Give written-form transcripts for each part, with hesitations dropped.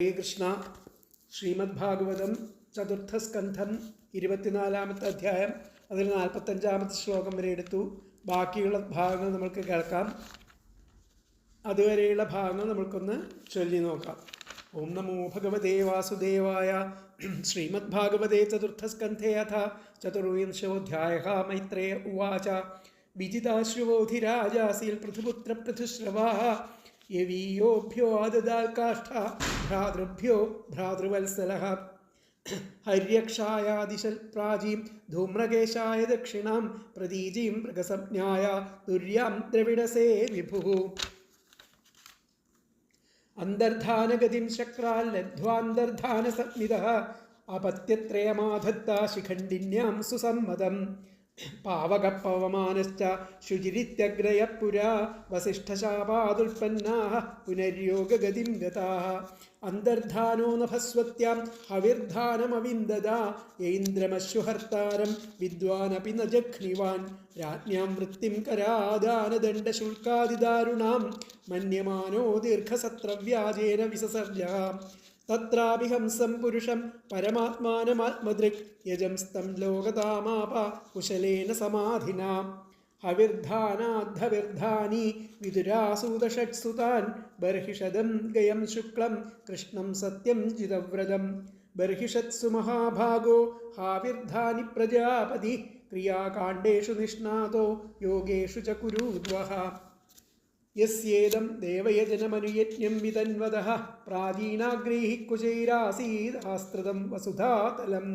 ശ്രീകൃഷ്ണ ശ്രീമദ്ഭാഗവതം ചതുർത്ഥസ്കന്ധം 24-ാമത്തെ അധ്യായം അതിൽ 45-ാമത്തെ ശ്ലോകം വരെ എടുത്തു. ബാക്കിയുള്ള ഭാഗങ്ങൾ നമ്മൾക്ക് കേൾക്കാം. അതുവരെയുള്ള ഭാഗങ്ങൾ നമ്മൾക്കൊന്ന് ചൊല്ലി നോക്കാം. ഓം നമോ ഭഗവതേ വാസുദേവായ. ശ്രീമദ്ഭാഗവതേ ചതുർത്ഥസ്കന്ധേ അഥ ചതുർവിംശോऽധ്യായഃ. മൈത്രേയ ഉവാച. വിജിതാശ്രുവോധിരാജാസീൽ പൃഥുപുത്ര പൃഥുശ്രവാः യവീയോഭ്യോ ആദദാൽ കാഷ്ഠ ഭ്രാതൃഭ്യോ ഭ്രാതൃവത്സലഃ. ഹര്യക്ഷായാദിശൽ പ്രാചീം ധൂമ്രകേശായ ദക്ഷിണാം പ്രതീചീം മൃഗസംജ്ഞായ ദുര്യാം ദ്രവിഡസേ വിഭുഃ. അന്തർധാനഗതിം ശക്രാൽ ലബ്ധ്വാന്തർധാനസംജ്ഞിതഃ അപത്യത്രയമാധത്ത ശിഖണ്ഡിന്യാം സുസമ്മതം. പാവകപവമാനശ്ച ശുചിരിത്യഗ്രയ പുരാ വസിഷ്ഠശാപാദുൽപ്പന്നാഃ പുനര്യോഗഗതിം ഗതാഃ. അന്തർധാനോ നഭസ്വത്യാം ഹവിർധാനമവിന്ദദാ യൈന്ദ്രമശ്വഹർത്താരം വിദ്വാനപി ന ജഘ്നിവാൻ. രാജ്ഞാം വൃത്തിം കരാദാനദണ്ഡശുൽക്കാദിദാരുണാം മന്യമാനോ ദീർഘസത്രവ്യാജേന വിസസർജഃ. തത്രാപി ഹംസം പുരുഷം പരമാത്മാനമാത്മദൃക് യജംസ്തം ലോകതാമാപ കുശലേന സമാധിനാ. ഹവിർധാനാദ്ധവിർധാനി വിദുരാസൂതഷട്സുതാൻ ബർഹിഷദം ഗയം ശുക്ലം കൃഷ്ണം സത്യം ജിതവ്രതം. ബർഹിഷത്സു മഹാഭാഗോ ഹാവിർധാനി പ്രജാപതി ക്രിയാകാണ്ഡേഷു നിഷ്ണാതോ യോഗേഷു ച കുരുദ്വഃ. യസ്യേദം ദേവയജനമനുയജ്ഞം വിതന്വദഃ പ്രാചീനാഗ്രൈഃ കുചൈരാസീദാസ്ത്രതം വസുധാതലം.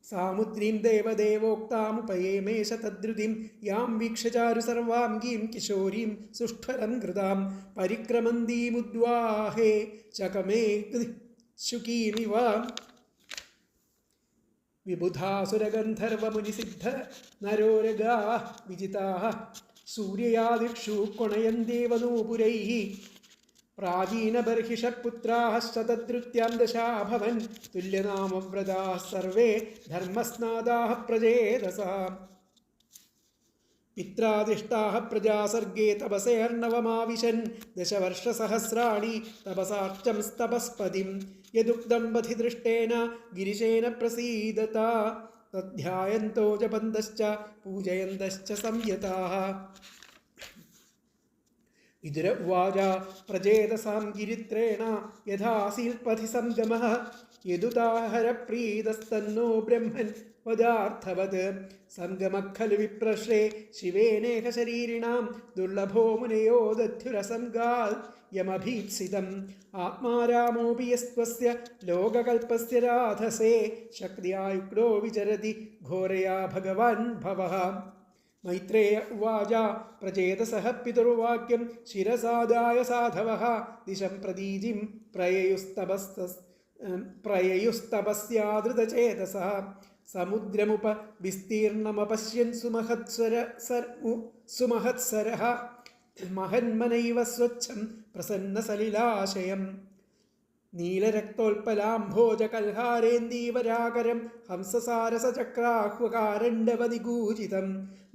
സാമുദ്രീം ദേവദേവോക്താമുപയേമേഷ തദ്രുതിം യാം വീക്ഷ്യ ചാരു സർവാംഗീം കിശോരീം സുഷ്ഠരം കൃതാം പരിക്രമന്തീമുദ്വാഹേ ചകമേ ശുകീമിവ. വിബുധാസുരഗന്ധർവമുനിസിദ്ധ നരോരഗാഃ വിജിതാഃ സൂര്യയാദിക്ഷു കൊണയന്തേവനൂപുരൈഃ. പ്രാചീനബർഹിഷപുത്രാഃ ശതദ്രുത്യാം ദശാഭവൻ തുല്യനാമവ്രതാഃ സർവേ ധർമ്മസ്നാദാഃ പ്രജേതസാ. പിത്രാദിഷ്ടാഃ പ്രജാസർഗേ തപസേർണവമാവിശൻ ദശവർഷസഹസ്രാണി തപസാർച്ചംസ്തപസ്പതിം. യദുക്തം പഥിദൃഷ്ടേന ഗിരിശേന പ്രസീദത തദ്ധ്യായന്തോ ജപന്തശ്ച പൂജയന്തശ്ച സംയതാഃ. വിദുര ഉവാച. പ്രചേതസാം ഗിരിത്രേണ യഥാസീൽപഥി സംഗമഃ യദുതാഹരപ്രീതസ്തന്നോ ബ്രഹ്മൻ വദാർത്ഥവത്. സംഗമഃ ഖലു വിപ്രശ്രേ ശിവേനേഹ ശരീരിണാം ദുർലഭോ മുനയോ ദധ്യുരസംഗാൽ യമഭീപ്സിതം. ആത്മാരാമോപി യസ്ത്വസ്യ ലോകകൽപസ്യ രാധസേ ശക്തിയായുക്തോ വിചരതി ഘോരയാ ഭഗവാൻ ഭവഃ. മൈത്രേയ ഉവാച. പ്രചേതസഃ പിതുർവാക്യം ശിരസാദായ സാധവഃ ദിശം പ്രതീചിം പ്രയയുസ്തപസ്യാദൃതചേതസഃ. സമുദ്രമുപ വിസ്തീർണമപശ്യൻ സുമഹത്സരഃ മഹന്മനൈവ സ്വച്ഛം പ്രസന്നസലിലാശയം. നീലരക്തോൽപലാംഭോജകൽഹാരേന്ദീവരാകരം ഹംസസാരസചക്രാഹ്വകാരണ്ഡവനിഗൂചിതം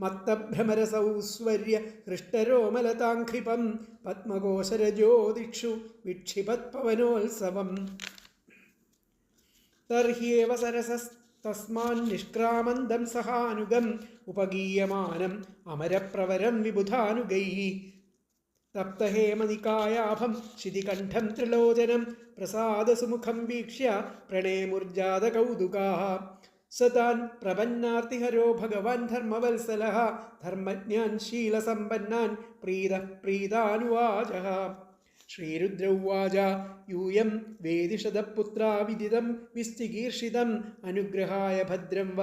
മത്തഭ്രമരസൗസ്വർയ ഹൃഷ്ടരോമലതാംഘ്രിപം പത്മകോശരജോദിക്ഷു വിക്ഷിപത്പവനോത്സവം. തർഹ്യേവ സരസസ്തസ്മാന്നിഷ്ക്രാമന്തം സഹാനുഗം ഉപഗീയമാനം അമരപ്രവരം വിബുധാനുഗൈഃ. തപ്തഹേമനികായാഭം ശിതികണ്ഠം ത്രിലോചനം പ്രസാദസുമുഖം വീക്ഷ്യ പ്രണേമുർജാതകൗതുകാഃ. സതാൻ പ്രപന്നാർത്തിഹരോ ഭഗവാൻ ധർമ്മവത്സലഃ ധർമ്മജ്ഞാൻ ശീലസമ്പന്നാൻ പ്രീതാനുവാചഃ. ശ്രീരുദ്ര ഉവാച. യൂയം വേദിഷദപുത്രാ വിദിതം വിസ്ചികീർഷിതം അനുഗ്രഹായ ഭദ്രം വ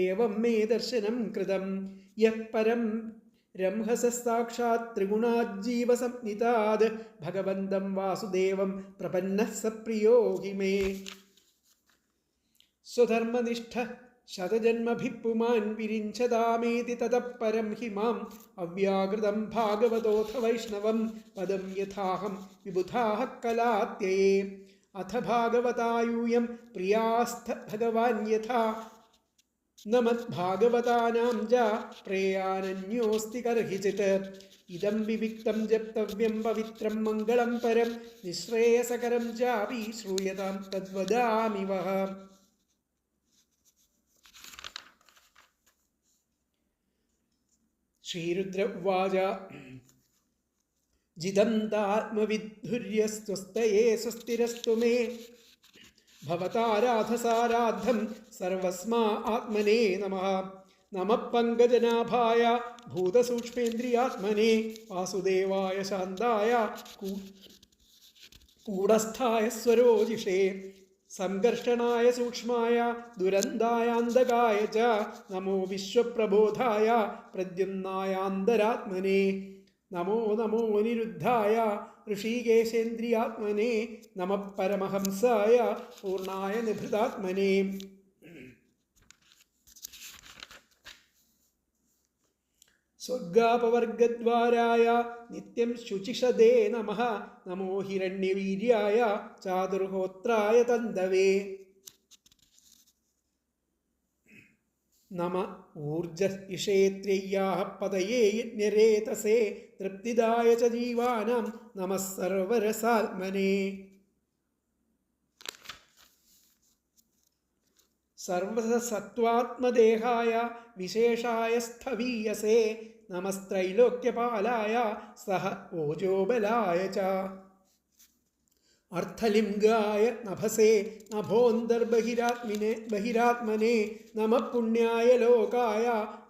ഏവം മേ ദർശനം കൃതം. യഃ പരം രംഹസസാക്ഷാത് ത്രിഗുണാജ്ജീവസംജ്ഞിതാത് ഭഗവന്തം വാസുദേവം പ്രപന്നഃ സപ്രിയോ ഹി മേ. സ്വധർമ്മനിഷ്ഠ ശതജന്മഭിഃ പുമാൻ വിരിഞ്ചതാമേതി തതഃ പരം ഹി മാം അവ്യാകൃതം ഭാഗവതോऽഥ വൈഷ്ണവം പദം യഥാഹം വിബുധാഃ കലാത്യയേ. അഥ ഭാഗവതായൂയം പ്രിയാസ്ഥ ഭഗവാൻ യഥാ न मद्भागवतानां च प्रेयानन्योऽस्ति कर्हिचित् ഇദം വിവിക്തം ജപ്തവ്യം പവിത്രം മംഗളം പരം നിശ്രേയസകരം ചാപി ശ്രൂയതാം തദ്വദാമി വഹ. ശ്രീരുദ്ര ഉവാച ജിതം താത്മവിദ്ധുര്യസ്തുസ്തയേ സ്വസ്തിരസ്തു മേ ഭവതാരാധസാരാദ്ധം സർവസ്മാ ആത്മനേ നമഃ. നമഃ പങ്കജനാഭായ ഭൂതസൂക്ഷ്മേന്ദ്രിയാത്മനെ വാസുദേവായ ശാന്തായ കൂടസ്ഥായ സ്വരോജിഷേ സംഘർഷണായ സൂക്ഷ്മായ ദുരന്തായാന്തകായ ച നമോ വിശ്വപ്രബോധായ പ്രദ്യുമ്നായാന്തരാത്മനെ നമോ നമോ നിരുദ്ധായ ഋഷികേശേന്ദ്രിയാത്മനെ നമഃ പരമഹംസായ പൂർണ്ണായ നിഭൃതാത്മനെ. സ്വർഗാപവർഗദ്വാരായ നിത്യം ശുചിഷദേ നമഃ. നമോ ഹിരണ്യവീര്യായ ചാതുർഹോത്രായ തന്തവേ. നമ ഊർജ ഇഷേത്രയ്യാഃ പതയേ യജ്ഞരേതസേ തൃപ്തിദായ ച ജീവാനാം നമഃ സർവരസാത്മനെ. സർവസത്വാത്മദേഹായ വിശേഷായ സ്ഥവീയസേ നമസ്ത്രൈലോക്യപാലായ സഹ ഓജോബലായ ച. അർത്ഥലിംഗായ നഭസേ നഭോന്തർബഹിരാത്മനെ നമഃ പുണ്യായ ലോകായ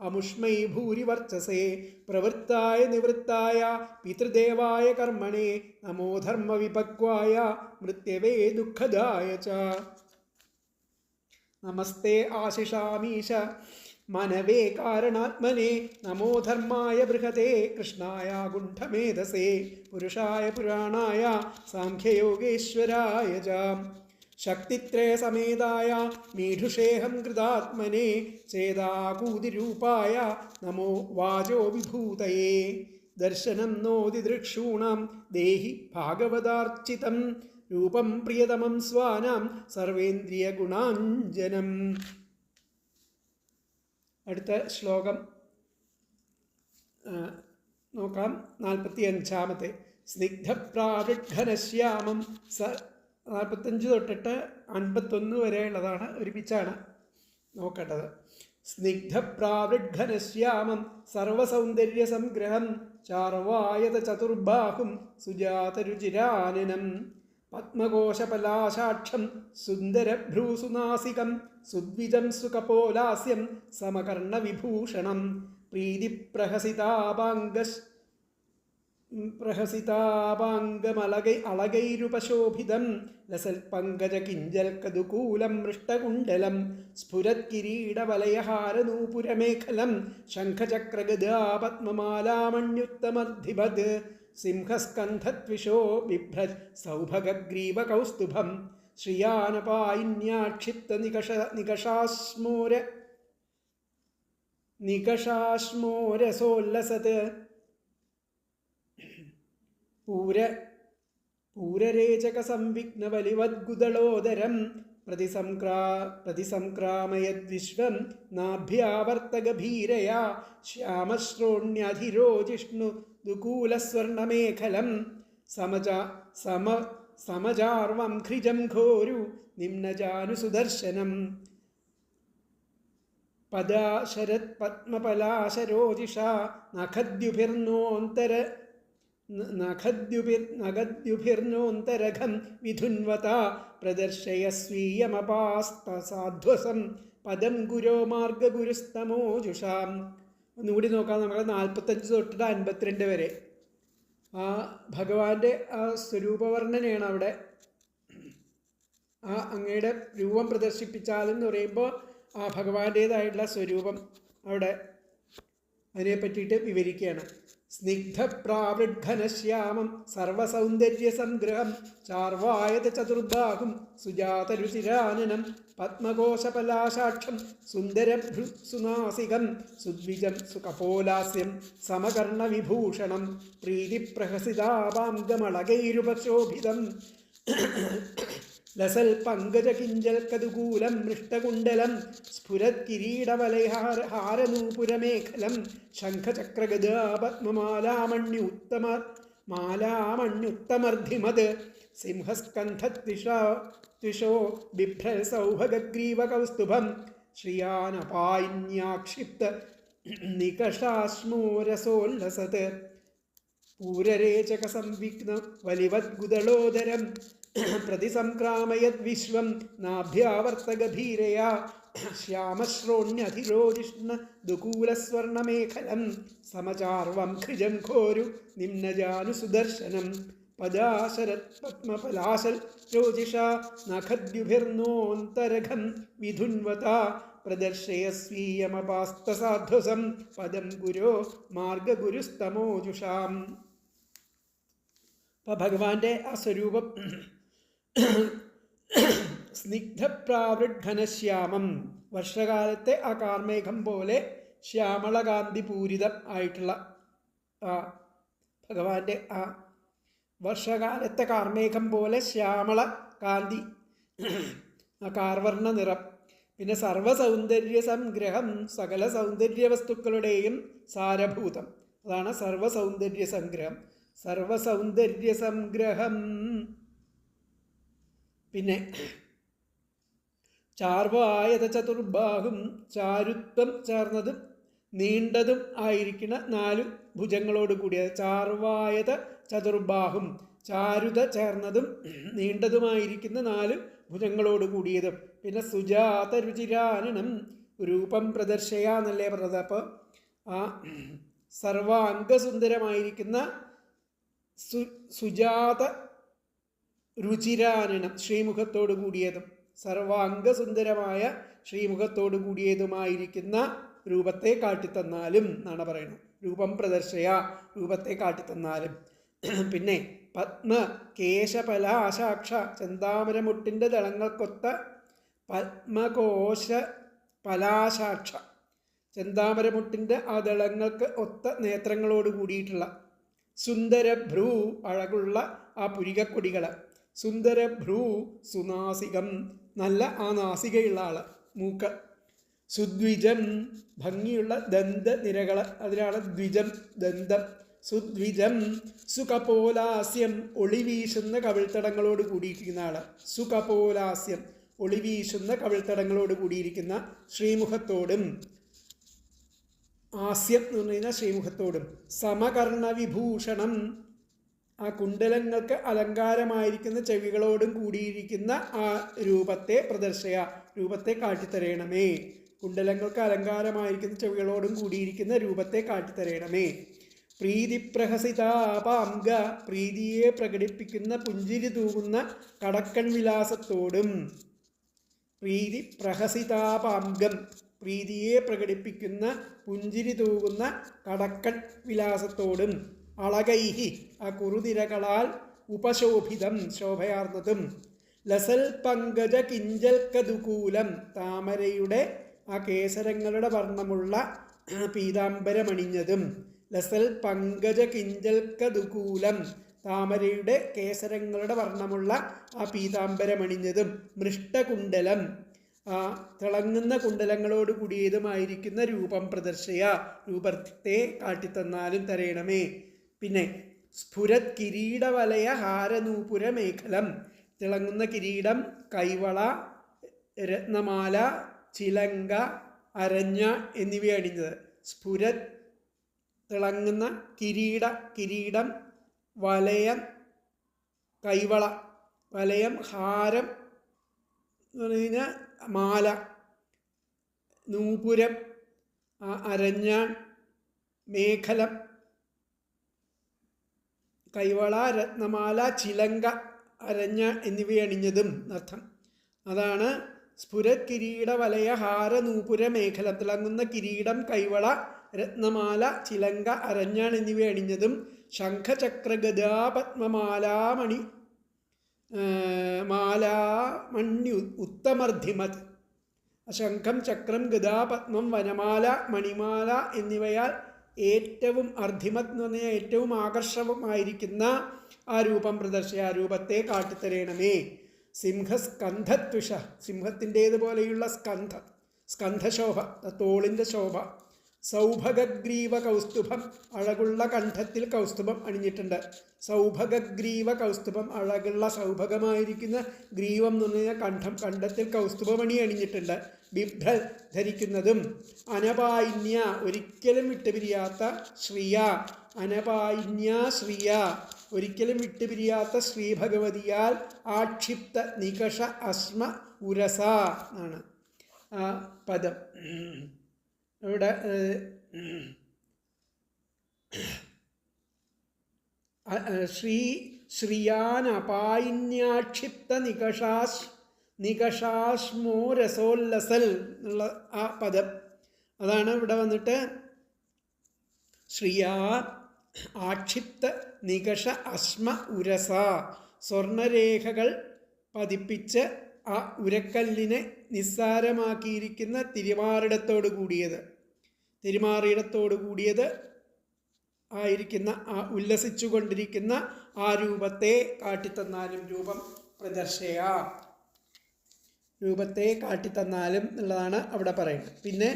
അമുഷ്മൈ ഭൂരിവർച്ചസേ പ്രവൃത്തായ നിവൃത്തായ പിതൃദേവായ കർമ്മണേ നമോ ധർമ്മവിപക്വായ മൃത്യവേ ദുഃഖദായ ച. നമസ്തേ ആശിഷാമീശ മനവേ കാരണാത്മനെ നമോ ധർമായ ബൃഹതേ കൃഷ്ണായ ഗുണ്ഠമേധസേ പുരുഷായ പുരാണായ സാംഖ്യയോഗേശ്വരായ ച. ശക്തിത്രയസമേതായ മീഢുഷേഹം കൃതാത്മനെ ചേതാകൂതിരൂപായ നമോ വാചോ വിഭൂതയേ. ദർശനം നോതി ദൃക്ഷൂണാം ദേഹി ഭാഗവതാർച്ചിതം രൂപം പ്രിയതമം സ്വാനാം സർവേന്ദ്രിയ ഗുണാഞ്ജനം. അടുത്ത ശ്ലോകം നോക്കാം. 45. സ്നിഗ്ധപ്രാവിഘനശ്യാമം 45 തൊട്ടിട്ട് 51 വരെയുള്ളതാണ്, ഒരുമിച്ചാണ് നോക്കേണ്ടത്. സ്നിഗ്ധപ്രാവിഘനശ്യാമം സർവസൗന്ദര്യസംഗ്രഹം ചാർവായത ചതുർബാഹും സുജാതരുചിരാനനം പത്മകോശപലാശാക്ഷം സുന്ദരഭ്രൂസുനാസികം സുദ്വിജം സുകപോലാസ്യം സമകർണവിഭൂഷണം പ്രീതിപ്രഹസിതാപാംഗമലകൈരുപശോഭിതം ലസൽപങ്കജകിഞ്ചൽകദുകൂലം മൃഷ്ടകുണ്ഡലം സ്ഫുരത്കിരീടവലയഹാരനൂപുരമേഖലം ശംഖചക്രഗദാ പത്മമാലാമണ്യുത്തമദ്ധിപത് സിംഹസ്കന്ധത്വിഷോ ബിഭ്രജ് സൗഭഗഗ്രീവകൗസ്തുഭം ശ്രിയാനപായിന്യാക്ഷിപ്ത നികഷാശ്മോരസോല്ലസത് പൂരരേചകസംവിഘ്നബലിവദ്ഗുദളോദരം പ്രതിസംക്രാമയദ്വിശ്വം നാഭ്യാവർത്തഗഭീരയാ ശ്യാമശ്രോണ്യധിരോജിഷ്ണു ദുകൂലസ്വർണമേഖലം സമജാർവം ഘ്രിജം ഘോരു നിമ്നജാനുസുദർശനം പദാശരത് പത്മപലാശരോജിഷാ നഖദ്യുഭിർനോന്തരഘം വിധുൻവത പ്രദർശയസ്വീയമപാസ്തസാധ്വസം പദം ഗുരോ മാർഗഗുരുസ്തമോജുഷാം. ഒന്നുകൂടി നോക്കാം. നമ്മൾ 45 തൊട്ടിട്ട് 52 വരെ ആ ഭഗവാന്റെ ആ സ്വരൂപവർണ്ണനയാണ് അവിടെ. ആ അങ്ങയുടെ രൂപം പ്രദർശിപ്പിച്ചാലെന്ന് പറയുമ്പോൾ ആ ഭഗവാന്റേതായിട്ടുള്ള സ്വരൂപം അവിടെ അതിനെ പറ്റിയിട്ട് വിവരിക്കുകയാണ്. സ്നിഗ്ധപ്രാവൃഘനശ്യാമം സർവസൗന്ദര്യസംഗ്രഹം ചാർവായത ചതുർബാഹും സുജാതരുചിരാനനം പത്മകോശപലാശാക്ഷം സുന്ദരഭ്രുസുനാസികം സുദ്വിജം സുകപോലാസ്യം സമകർണവിഭൂഷണം പ്രീതിപ്രഹസിതാപാംഗമളകൈരുപശോഭിതം ലസൽ പങ്കജ കിഞ്ചൽ കതുകൂലം മൃഷ്ടകുണ്ടലം സ്ഫുരത് കിരീടവലയഹാരനൂപുരമേഖലം ശംഖചക്രഗദാ പത്മമാലാമണ്യുത്തമർദ്ധിമത് സിംഹസ്കന്ധത്വിഷോ ബിഭ്രൽ സൗഭഗഗ്രീവകൗസ്തുഭം ശ്രിയാനപായിന്യാക്ഷിപ്ത നികഷാശ്മോരസോല്ലസത് പൂരരേചക സംവിഘ്ന വലിവദ്ഗുദളോദരം പ്രതിസംക്രാമയത് വിശ്വം നാഭ്യാവർത്തഗഭീരയാ ശ്യാമശ്രോണ്യധിരോജിഷ്ണ ദുകൂലസ്വർണമേഖലം സമചാർവം ഖൃജം ഘോരു നിമ്നജാനുസുദർശനം പദാശരത് പത്മപലാശൽ രോജിഷാ നഖദ്യുഭിർനോന്തരഘം വിധുൻവത പ്രദർശയസ്വീയമപാസ്തസാധ്വസം പദം ഗുരോ മാർഗഗുരുസ്തമോജുഷാം. അപ്പം ഭഗവാന്റെ ആ സ്വരൂപം സ്നിഗ്ധപ്രാവൃഢനശ്യാമം, വർഷകാലത്തെ ആ കാർമേഘം പോലെ ശ്യാമളകാന്തി പൂരിതം ആയിട്ടുള്ള ആ ഭഗവാന്റെ ആ വർഷകാലത്തെ കാർമേഘം പോലെ ശ്യാമള കാന്തി, ആ കാർവർണ്ണ നിറം. പിന്നെ സർവസൗന്ദര്യ സംഗ്രഹം, സകല സൗന്ദര്യ വസ്തുക്കളുടെയും സാരഭൂതം, അതാണ് സർവസൗന്ദര്യ സംഗ്രഹം. സർവസൗന്ദര്യ സംഗ്രഹം. പിന്നെ ചാർവായത ചതുർബാഹും, ചാരുത്വം ചേർന്നതും നീണ്ടതും ആയിരിക്കുന്ന 4 ഭുജങ്ങളോട് കൂടിയത്. ചാർവായത ചതുർബാഹും, ചാരുത ചേർന്നതും നീണ്ടതുമായിരിക്കുന്ന 4 ഭുജങ്ങളോട് കൂടിയതും. പിന്നെ സുജാത രുചിരാനനം, രൂപം പ്രദർശയാന്നല്ലേ പറഞ്ഞത്. അപ്പോൾ ആ സർവാംഗസുന്ദരമായിരിക്കുന്ന സുജാത രുചിരാനനം, ശ്രീമുഖത്തോടു കൂടിയതും സർവാംഗസുന്ദരമായ ശ്രീമുഖത്തോടു കൂടിയതുമായിരിക്കുന്ന രൂപത്തെ കാട്ടിത്തന്നാലും എന്നാണ് പറയുന്നത്. രൂപം പ്രദർശയ, രൂപത്തെ കാട്ടിത്തന്നാലും. പിന്നെ പത്മ കേശപലാശാക്ഷ, ചെന്താമരമുട്ടിൻ്റെ ദളങ്ങൾക്കൊത്ത പത്മകോശ പലാശാക്ഷ, ചെന്താമരമുട്ടിൻ്റെ ആ ദളങ്ങൾക്ക് ഒത്ത നേത്രങ്ങളോട് കൂടിയിട്ടുള്ള. സുന്ദരഭ്രൂ, അഴകുള്ള ആ പുരികക്കൊടികൾ. സുന്ദരഭ്രൂ സുനാസികം, നല്ല ആ നാസികയുള്ള ആള്, മൂക്ക്. സുദ്വിജം, ഭംഗിയുള്ള ദന്തനിരകൾ, അതിനാണ് ദ്വിജം, ദന്തം. സുദ്വിജം സുകപോലാസ്യം, ഒളിവീശുന്ന കവിൾത്തടങ്ങളോട് കൂടിയിരിക്കുന്ന ആള്. സുകപോലാസ്യം, ഒളിവീശുന്ന കവിൾത്തടങ്ങളോട് കൂടിയിരിക്കുന്ന ശ്രീമുഖത്തോടും, ആസ്യം എന്ന് പറഞ്ഞു കഴിഞ്ഞാൽ ശ്രീമുഖത്തോടും. സമകർണവിഭൂഷണം, ആ കുണ്ടലങ്ങൾക്ക് അലങ്കാരമായിരിക്കുന്ന ചെവികളോടും കൂടിയിരിക്കുന്ന ആ രൂപത്തെ പ്രദർശയ, രൂപത്തെ കാട്ടിത്തരയണമേ. കുണ്ടലങ്ങൾക്ക് അലങ്കാരമായിരിക്കുന്ന ചെവികളോടും കൂടിയിരിക്കുന്ന രൂപത്തെ കാട്ടിത്തരയണമേ. പ്രീതിപ്രഹസിതാപാംഗ, പ്രീതിയെ പ്രകടിപ്പിക്കുന്ന പുഞ്ചിരി തൂകുന്ന കടക്കൺ വിലാസത്തോടും. പ്രീതിപ്രഹസിതാപാംഗം, പ്രീതിയെ പ്രകടിപ്പിക്കുന്ന പുഞ്ചിരി തൂകുന്ന കടക്കൺ വിലാസത്തോടും. അളകൈഹി, ആ കുറുതിരകളാൽ ഉപശോഭിതം, ശോഭയാർന്നതും. ലസൽ പങ്കജ കിഞ്ചൽക്കതുകൂലം, താമരയുടെ ആ കേസരങ്ങളുടെ വർണ്ണമുള്ള പീതാംബരമണിഞ്ഞതും. ലസൽ പങ്കജ കിഞ്ചൽക്കതുകൂലം, താമരയുടെ കേസരങ്ങളുടെ വർണ്ണമുള്ള ആ പീതാംബരമണിഞ്ഞതും. മൃഷ്ടകുണ്ടലം, ആ തിളങ്ങുന്ന കുണ്ടലങ്ങളോട് കൂടിയതുമായിരിക്കുന്ന രൂപം പ്രദർശയ, രൂപത്തെ കാട്ടിത്തന്നാലും തരയണമേ. പിന്നെ സ്ഫുരത് കിരീടവലയ ഹാരനൂപുര മേഖലം, തിളങ്ങുന്ന കിരീടം, കൈവള, രത്നമാല, ചിലങ്ക, അരഞ്ഞ എന്നിവ അണിഞ്ഞത്. സ്ഫുരത് തിളങ്ങുന്ന കിരീടം, വലയം, കൈവള, വലയം, ഹാരം എന്ന് പറഞ്ഞു കഴിഞ്ഞാൽ മാല, നൂപുരം, അരഞ്ഞാൺ, മേഖലം, കൈവള, രത്നമാല, ചിലങ്ക, അരഞ്ഞ എന്നിവയണിഞ്ഞതും അർത്ഥം. അതാണ് സ്ഫുരത് കിരീട വലയ ഹാര നൂപുര മേഖല, തിളങ്ങുന്ന കിരീടം, കൈവള, രത്നമാല, ചിലങ്ക, അരഞ്ഞാൺ എന്നിവ അണിഞ്ഞതും. ശംഖചക്രഗദാ പത്മമാലാമണി മാലാമണ്യു ഉത്തമർദ്ധിമത്, ശംഖം, ചക്രം, ഗദാ, പത്മം, വനമാല, മണിമാല എന്നിവയാൽ ഏറ്റവും അർദ്ധിമത് എന്ന് പറഞ്ഞാൽ ഏറ്റവും ആകർഷകമായിരിക്കുന്ന ആ രൂപം പ്രദർശിച്ച, ആ രൂപത്തെ കാട്ടിത്തരയണമേ. സിംഹസ്കന്ധത്വിഷ, സിംഹത്തിൻ്റേതുപോലെയുള്ള സ്കന്ധശോഭ, തോളിൻ്റെ ശോഭ. സൗഭഗഗ്രീവ കൗസ്തുഭം, അഴകുള്ള കണ്ഠത്തിൽ കൗസ്തുഭം അണിഞ്ഞിട്ടുണ്ട്. സൗഭഗഗ്രീവ കൗസ്തുഭം, അഴകുള്ള സൗഭഗമായിരിക്കുന്ന ഗ്രീവം എന്ന് പറഞ്ഞാൽ കണ്ഠത്തിൽ കൗസ്തുഭമണി അണിഞ്ഞിട്ടുണ്ട്. ബിഭ്ര, ധരിക്കുന്നതും. അനപായിന്യ, ഒരിക്കലും വിട്ടുപിരിയാത്ത. ശ്രിയ, അനപായിന്യ ശ്രിയ, ഒരിക്കലും വിട്ടുപിരിയാത്ത ശ്രീ ഭഗവതിയാൽ ആക്ഷിപ്ത നികഷ അസ്മ ഉരസ ആണ് ആ പദം. ഇവിടെ ശ്രിയാനപായിന്യാക്ഷിപ്ത നികഷാശ്മോ രസോല്ലസൽ എന്നുള്ള ആ പദം. അതാണ് ഇവിടെ വന്നിട്ട് ശ്രിയാ ആക്ഷിപ്ത നികഷ അശ്മ ഉരസ, സ്വർണരേഖകൾ പതിപ്പിച്ച് ആ ഉരക്കല്ലിനെ നിസ്സാരമാക്കിയിരിക്കുന്ന തിരുമാറിടത്തോടു കൂടിയത് ആയിരിക്കുന്ന ആ ഉല്ലസിച്ചു കൊണ്ടിരിക്കുന്ന ആ രൂപത്തെ കാട്ടിത്തന്നാലും, രൂപം പ്രദർശയ, രൂപത്തെ കാട്ടിത്തന്നാലും എന്നുള്ളതാണ് അവിടെ പറയുന്നത്. പിന്നെ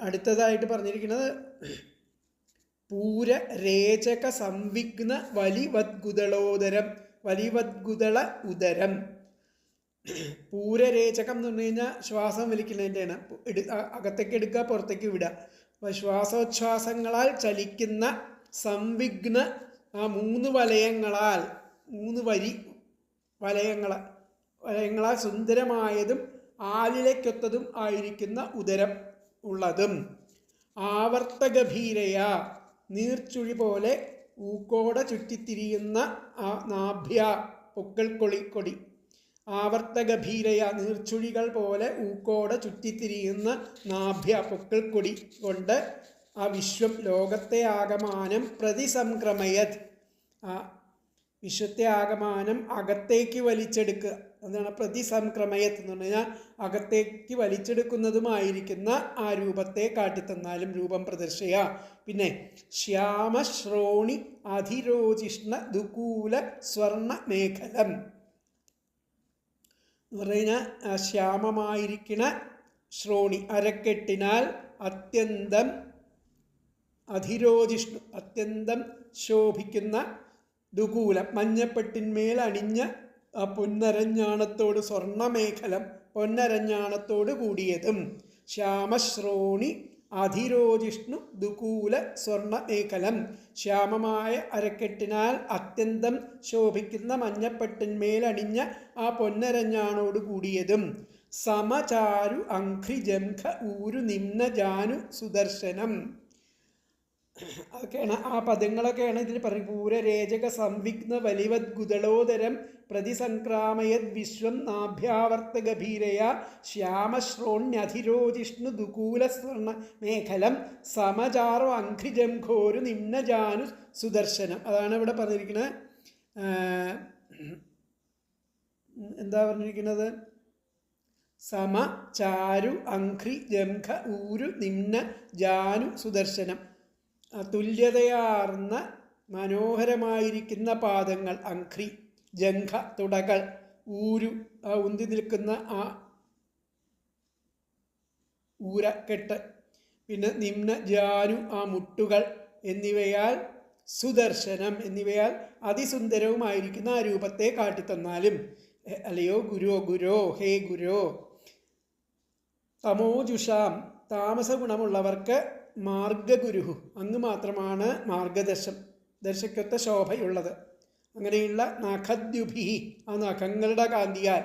അടുത്തതായിട്ട് പറഞ്ഞിരിക്കുന്നത് പൂരരേചക സംവിഘ്ന വലിവദ്ഗുദളോദരം, വലിവദ്ഗുദള ഉദരം. പൂരരേചകം എന്ന് പറഞ്ഞു കഴിഞ്ഞാൽ ശ്വാസം വലിക്കുന്നതിൻ്റെയാണ്. അകത്തേക്ക് എടുക്കുക, പുറത്തേക്ക് വിടുക. അപ്പോൾ ശ്വാസോച്ഛ്വാസങ്ങളാൽ ചലിക്കുന്ന സംവിഘ്ന, ആ 3 വലയങ്ങളാൽ, 3 വലയങ്ങളാൽ സുന്ദരമായതും ആലിലയ്ക്കൊത്തതും ആയിരിക്കുന്ന ഉദരം ഉള്ളതും. ആവർത്തഗഭീരയ, നീർച്ചുഴി പോലെ ഊക്കോട ചുറ്റിത്തിരിയുന്ന ആ നാഭ്യ, പൊക്കിൾ കൊടി. ആവർത്തഗഭീരയ, നീർച്ചുഴികൾ പോലെ ഊക്കോട ചുറ്റിത്തിരിയുന്ന നാഭ്യ, പൊക്കിൾ കൊടി കൊണ്ട് ആ വിശ്വം, ലോകത്തെ ആകമാനം പ്രതിസംക്രമയത്, ആ വിശ്വത്തെ ആകമാനം അകത്തേക്ക് വലിച്ചെടുക്കുക. അതാണ് പ്രതിസംക്രമയത് എന്ന് പറഞ്ഞാൽ അകത്തേക്ക് വലിച്ചെടുക്കുന്നതുമായിരിക്കുന്ന ആ രൂപത്തെ കാട്ടിത്തന്നാലും, രൂപം പ്രദർശയ. പിന്നെ ശ്യാമശ്രോണി അധിരോജിഷ്ണ ദുകൂല സ്വർണ മേഖലം എന്ന് പറഞ്ഞാൽ ശ്യാമമായിരിക്കുന്ന ശ്രോണി, അരക്കെട്ടിനാൽ അത്യന്തം അധിരോജിഷ്ണു, അത്യന്തം ശോഭിക്കുന്ന ദുകൂലം, മഞ്ഞപ്പെട്ടിന്മേൽ അണിഞ്ഞ ആ പൊന്നരഞ്ഞാണത്തോട്, സ്വർണമേഖലം, പൊന്നരഞ്ഞാണത്തോട് കൂടിയതും. ശ്യാമശ്രോണി അധിരോജിഷ്ണു ദുകൂല സ്വർണമേഖലം, ശ്യാമമായ അരക്കെട്ടിനാൽ അത്യന്തം ശോഭിക്കുന്ന മഞ്ഞപ്പെട്ടിന്മേൽ അണിഞ്ഞ ആ പൊന്നരഞ്ഞാണോട് കൂടിയതും. സമചാരു അംഘ്രിജംഘ ഊരു നിമ്ന ജാനു സുദർശനം. അതൊക്കെയാണ് ആ പദങ്ങളൊക്കെയാണ് ഇതിൽ പറയും. പൂരരേചക സംവിഘ്ന വലിവദ്ഗുദളോദരം പ്രതിസംക്രാമയത് വിശ്വം നാഭ്യാവർത്ത ഗഭീരയ ശ്യാമശ്രോണ്യധിരോജിഷ്ണു ദുകൂല സ്വർണ മേഖലം സമചാരോ അംഘ്രിജംഘോരു നിമ്നജാനു സുദർശനം. അതാണ് ഇവിടെ പറഞ്ഞിരിക്കുന്നത്. എന്താ പറഞ്ഞിരിക്കുന്നത്? സമ ചാരു അംഘ്രി ജംഘ ഊരു നിമ്ന ജാനു സുദർശനം. തുല്യതയാർന്ന മനോഹരമായിരിക്കുന്ന പാദങ്ങൾ, അംഘ്രി, ജംഘ, തുടകൾ, ഊരു, ആ ഉന്തി നിൽക്കുന്ന ആ ഊരക്കെട്ട്, പിന്നെ നിമ്ന ജാനു, ആ മുട്ടുകൾ എന്നിവയാൽ സുദർശനം, എന്നിവയാൽ അതിസുന്ദരവുമായിരിക്കുന്ന ആ രൂപത്തെ കാട്ടിത്തന്നാലും. അല്ലയോ ഗുരോ, ഹേ ഗുരോ. തമോജുഷാം, താമസഗുണമുള്ളവർക്ക് മാർഗഗുരു, അങ്ങ് മാത്രമാണ് ദർശക്കൊത്ത ശോഭയുള്ളത്. അങ്ങനെയുള്ള നഖദ്യുഭി, ആ നഖങ്ങളുടെ കാന്തിയാൽ,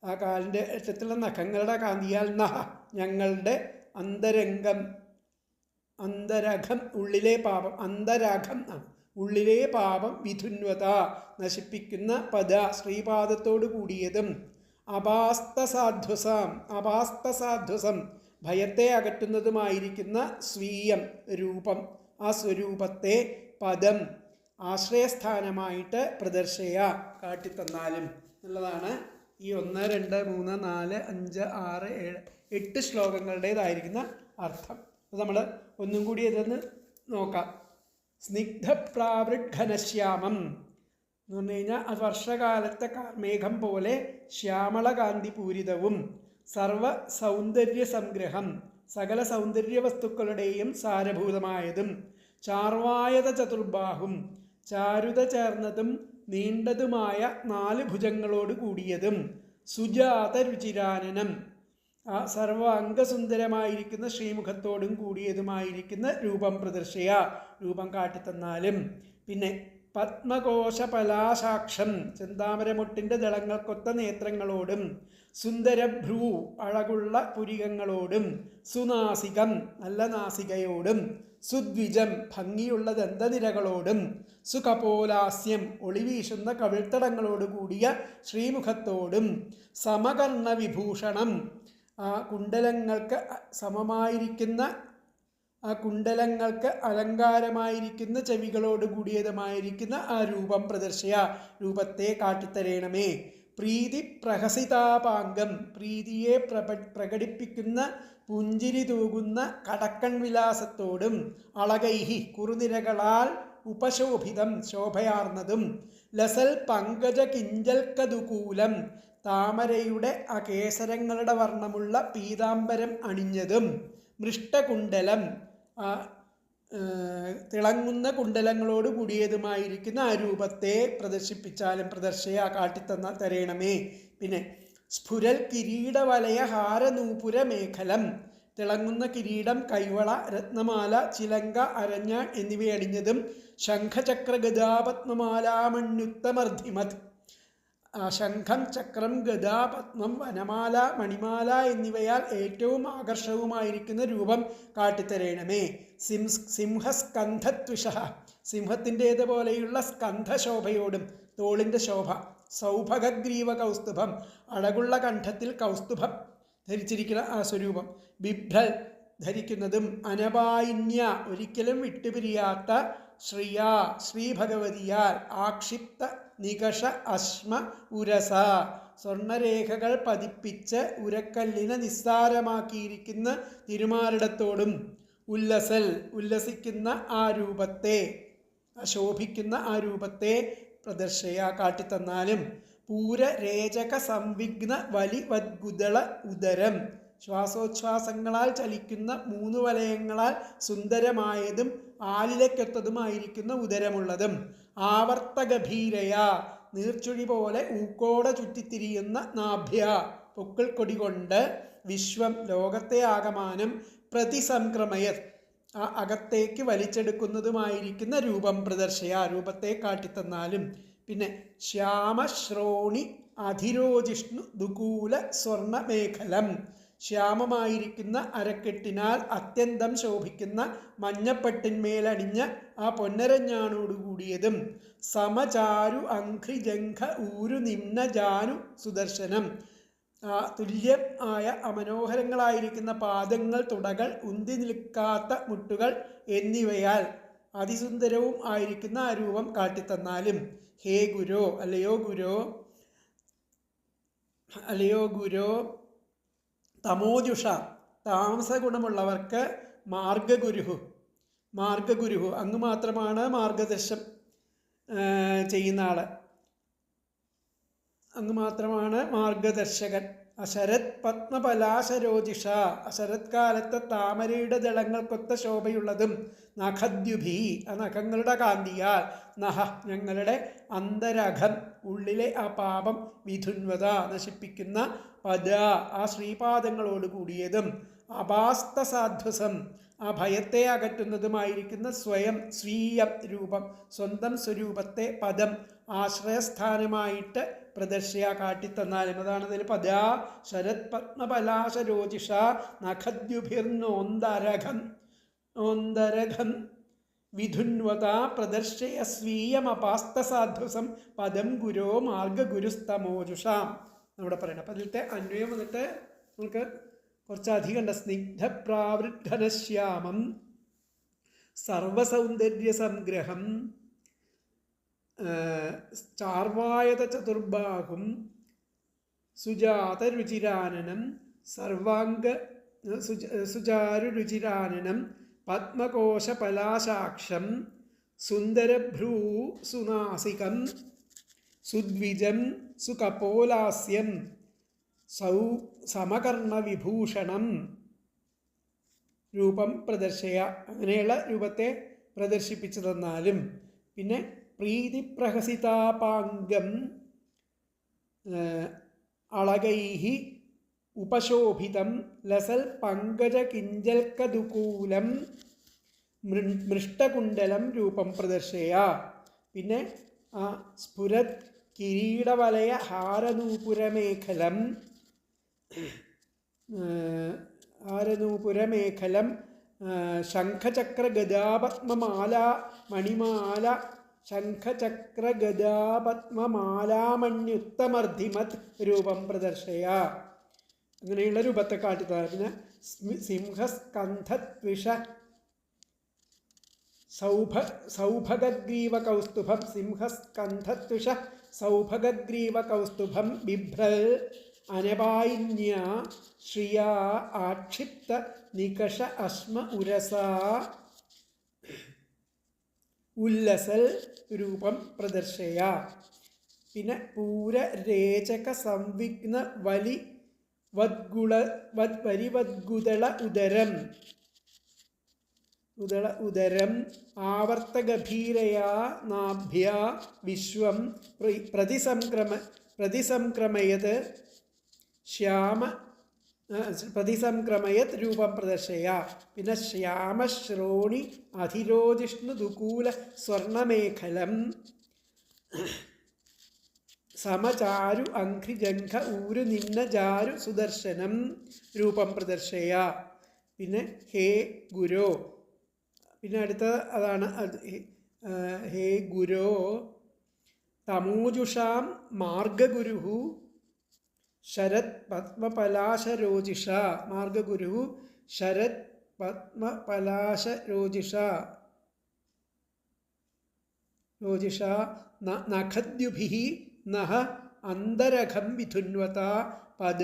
ആ കാലിൻ്റെ അറ്റത്തുള്ള നഖങ്ങളുടെ കാന്തിയാൽ, നഹ, ഞങ്ങളുടെ അന്തരകം, ഉള്ളിലെ പാപം, അന്തരകം ആണ്, ഉള്ളിലെ പാപം, വിധുന്വത, നശിപ്പിക്കുന്ന പദ, ശ്രീപാദത്തോടു കൂടിയതും. അപാസ്തസാധ്വസം, ഭയത്തെ അകറ്റുന്നതുമായിരിക്കുന്ന സ്വീയം, രൂപം, ആ സ്വരൂപത്തെ പദം ആശ്രയസ്ഥാനമായിട്ട് പ്രദർശയ, കാട്ടിത്തന്നാലും എന്നുള്ളതാണ് ഈ 1, 2, 3, 4, 5, 6, 7, 8 ശ്ലോകങ്ങളുടേതായിരിക്കുന്ന അർത്ഥം. അപ്പോൾ നമ്മൾ ഒന്നും കൂടി ഇതൊന്ന് നോക്കാം. സ്നിഗ്ധപ്രാവൃഘനശ്യാമം, എന്ന് പറഞ്ഞു കഴിഞ്ഞാൽ അത് വർഷകാലത്തെ കാർമേഘം പോലെ ശ്യാമളകാന്തി പൂരിതവും സർവ സൗന്ദര്യ സംഗ്രഹം സകല സൗന്ദര്യ വസ്തുക്കളുടെയും സാരഭൂതമായതും ചാർവായത ചതുർബാഹും ചാരുത ചേർന്നതും നീണ്ടതുമായ 4 ഭുജങ്ങളോട് കൂടിയതും സുജാത രുചിരാനനം ആ സർവാംഗസുന്ദരമായിരിക്കുന്ന ശ്രീമുഖത്തോടും കൂടിയതുമായിരിക്കുന്ന രൂപം പ്രദർശയ രൂപം കാട്ടിത്തന്നാലും. പിന്നെ പത്മകോശ പലാശാക്ഷം ചെന്താമരമുട്ടിൻ്റെ ദളങ്ങൾക്കൊത്ത നേത്രങ്ങളോടും സുന്ദരഭ്രൂ അഴകുള്ള പുരികങ്ങളോടും സുനാസികം നല്ല നാസികയോടും സുദ്വിജം ഭംഗിയുള്ള ദന്തനിരകളോടും സുകപോലാസ്യം ഒളിവീശുന്ന കവിൾത്തടങ്ങളോട് കൂടിയ ശ്രീമുഖത്തോടും സമകർണ വിഭൂഷണം ആ കുണ്ടലങ്ങൾക്ക് സമമായിരിക്കുന്ന ആ കുണ്ടലങ്ങൾക്ക് അലങ്കാരമായിരിക്കുന്ന ചെവികളോട് കൂടിയതുമായിരിക്കുന്ന ആ രൂപം പ്രദർശയ രൂപത്തെ കാട്ടിത്തരേണമേ. പ്രീതി പ്രഹസിതാപാംഗം പ്രീതിയെ പ്രകടിപ്പിക്കുന്ന പുഞ്ചിരി തൂകുന്ന കടക്കൺ വിലാസത്തോടും അളകൈഹി കുറുനിരകളാൽ ഉപശോഭിതം ശോഭയാർന്നതും ലസൽ പങ്കജ കിഞ്ചൽക്കതുകൂലം താമരയുടെ ആ കേസരങ്ങളുടെ വർണ്ണമുള്ള പീതാംബരം അണിഞ്ഞതും മൃഷ്ടകുണ്ടലം തിളങ്ങുന്ന കുണ്ടലങ്ങളോട് കൂടിയതുമായിരിക്കുന്ന ആ രൂപത്തെ പ്രദർശിപ്പിച്ചാലും പ്രദർശയ കാട്ടിത്തന്ന തരേണമേ. പിന്നെ സ്ഫുരൽ കിരീടവലയ ഹാരനൂപുര മേഖലം തിളങ്ങുന്ന കിരീടം കൈവള രത്നമാല ചിലങ്ക അരഞ്ഞാൺ എന്നിവയണിഞ്ഞതും ശംഖചക്ര ഗദാപത്മമാലാമണ്യുത്തമർദ്ധിമത് ശംഖം ചക്രം ഗദ പത്മം വനമാല മണിമാല എന്നിവയാൽ ഏറ്റവും ആകർഷകവുമായിരിക്കുന്ന രൂപം കാട്ടിത്തരേണമേ. സിംഹസ്കന്ധത്വിഷ സിംഹത്തിൻ്റേതുപോലെയുള്ള സ്കന്ധശോഭയോടും തോളിൻ്റെ ശോഭ സൗഭഗഗ്രീവ കൗസ്തുഭം അഴകുള്ള കണ്ഠത്തിൽ കൗസ്തുഭം ധരിച്ചിരിക്കുന്ന ആ സ്വരൂപം ബിഭ്രൽ ധരിക്കുന്നതും അനപായിന്യ ഒരിക്കലും വിട്ടുപിരിയാത്ത ശ്രീയാ ശ്രീഭഗവതിയാൽ ആക്ഷിപ്ത നികഷ അശ്മ ഉരസ സ്വർണരേഖകൾ പതിപ്പിച്ച് ഉരക്കല്ലിനെ നിസ്സാരമാക്കിയിരിക്കുന്ന തിരുമാറിടത്തോടും ഉല്ലസൽ ഉല്ലസിക്കുന്ന ആ രൂപത്തെ ശോഭിക്കുന്ന ആ രൂപത്തെ പ്രദർശയ കാട്ടിത്തന്നാലും. പൂരരേചക സംവിഘ്ന വലിവദ്ഗുദള ഉദരം ശ്വാസോച്ഛ്വാസങ്ങളാൽ ചലിക്കുന്ന 3 വലയങ്ങളാൽ സുന്ദരമായതും ആലിലക്കൊത്തതുമായിരിക്കുന്ന ഉദരമുള്ളതും ആവർത്തഗഭീരയ നീർച്ചുഴി പോലെ ഊക്കോടെ ചുറ്റിത്തിരിയുന്ന നാഭ്യ പൊക്കിൾ കൊടി കൊണ്ട് വിശ്വം ലോകത്തെ ആകമാനം പ്രതിസംക്രമയത് ആ അകത്തേക്ക് വലിച്ചെടുക്കുന്നതുമായിരിക്കുന്ന രൂപം പ്രദർശയ രൂപത്തെ കാട്ടിത്തന്നാലും. പിന്നെ ശ്യാമശ്രോണി അധിരോജിഷ്ണു ദുകൂല സ്വർണമേഖലം ശ്യാമമായിരിക്കുന്ന അരക്കെട്ടിനാൽ അത്യന്തം ശോഭിക്കുന്ന മഞ്ഞപ്പട്ടിന്മേലണിഞ്ഞ ആ പൊന്നരഞ്ഞാണോടുകൂടിയതും സമചാരു അംഘ്രിജംഘ ഊരു നിമ്നജാനു സുദർശനം തുല്യം ആയ അമനോഹരങ്ങളായിരിക്കുന്ന പാദങ്ങൾ തുടകൾ ഉന്തി നിൽക്കാത്ത മുട്ടുകൾ എന്നിവയാൽ അതിസുന്ദരവും ആയിരിക്കുന്ന ആ രൂപം കാട്ടിത്തന്നാലും. ഹേ ഗുരോ അല്ലയോ ഗുരോ തമോജുഷ താമസഗുണമുള്ളവർക്ക് മാർഗഗുരു അങ്ങ് മാത്രമാണ് മാർഗദർശനം ചെയ്യുന്ന ആള്, അങ്ങ് മാത്രമാണ് മാർഗദർശകൻ. അശരത് പത്മപലാശരോജിഷ അശരത് കാലത്തെ താമരയുടെ ദളങ്ങൾക്കൊത്ത ശോഭയുള്ളതും നഖദ്യുഭി ആ നഖങ്ങളുടെ കാന്തിയാൽ നഹ ഞങ്ങളുടെ അന്തരഘം ഉള്ളിലെ ആ പാപം വിധുന്വത നശിപ്പിക്കുന്ന പദ ആ ശ്രീപാദങ്ങളോട് കൂടിയതും അപാസ്തസാധ്വസം ആ ഭയത്തെ അകറ്റുന്നതുമായിരിക്കുന്ന സ്വയം സ്വീയ രൂപം സ്വന്തം സ്വരൂപത്തെ പദം ആശ്രയസ്ഥാനമായിട്ട് പ്രദർശയ കാട്ടിത്തന്നാലും. അതാണ് അതിൽ പദാ ശരത് പത്മപലാശരോജിഷ നഖദ്യുഭിർനോന്തരഘം വിധുന്വത പ്രദർശയ സ്വീയമപാസ്തസാധ്വസം പദം ഗുരോ മാർഗഗുരുസ്തമോജുഷാം നമ്മുടെ പറയണം. അപ്പം അതിലത്തെ അന്വയം വന്നിട്ട് നമുക്ക് കുറച്ചധികം ഉണ്ട്. സ്നിഗ്ധപ്രാവൃദ്ധനശ്യാമം സർവസൗന്ദര്യസംഗ്രഹം ചാർവായത ചതുർബാഹും സുജാതരുചിരാനനം സുചാരുരുചിരാനനം പത്മകോശപലാശാക്ഷം സുന്ദരഭ്രൂ സുനാസികം സുദ്വിജം സുകപോലാസ്യം സമകർണവിഭൂഷണം രൂപം പ്രദർശയ. അങ്ങനെയുള്ള രൂപത്തെ പ്രദർശിപ്പിച്ചു തന്നാലും. പിന്നെ പ്രീതിപ്രഹസിതാപാംഗം അളകൈഹി ഉപശോഭിതം ലസൽ പങ്കജകിഞ്ചൽക്കദുകൂലം മൃഷ്ടകുണ്ടലം രൂപം പ്രദർശയ. പിന്നെ സ്ഫുരത് കിരീടവലയ ഹാരനൂപുരമേഖലം ശംഖചക്രഗദാപത്മമാല മണിമാല ശംഖചക്രഗദാപത്മമാലാമണ്യുത്തമർദ്ധിമത് രൂപം പ്രദർശയ. അങ്ങനെയുള്ള രൂപത്തെ കാട്ടിത്തരാം. പിന്നെ സിംഹസ്കന്ധത്വിഷ സൗഭഗഗ്രീവകൗസ്തുഭം സിംഹസ്കന്ധത്വിഷ സൗഭഗഗ്രീവകൗസ്തുഭം ബിഭ്രൽ അനപായിന്യ ശ്രിയാ ആക്ഷിപ്ത നികഷ അശ്മ ഉരസാ ഉല്ലസൽ രൂപം പ്രദർശയ. പിന്നെ പൂരരേചക സംവിഘ്ന വലിവദ്ഗുദള ഉദരം ആവർത്തഗഭീരയാ നാഭ്യാ വിശ്വം പ്രതിസംക്രമയത് രൂപം പ്രദർശയ. പിന്നെ ശ്യാമശ്രോണി അധിരോജിഷ്ണുദുകൂല സ്വർണമേഖലം സമചാരു അംഘ്രിജംഘ ഊരു നിമ്ന ജാരു സുദർശനം രൂപം പ്രദർശയ. പിന്നെ ഹേ ഗുരോ. പിന്നെ അടുത്തത് അതാണ് ഹേ ഗുരോ തമോജുഷാം മാർഗഗുരു ശരത് പത്മപലാശരോജിഷ. മാർഗഗുരു ശരത് പത്മപലാശരോജിഷ നഖദ്യുഭിഃ നഹ അന്തരഘം വിധുന്വത പദ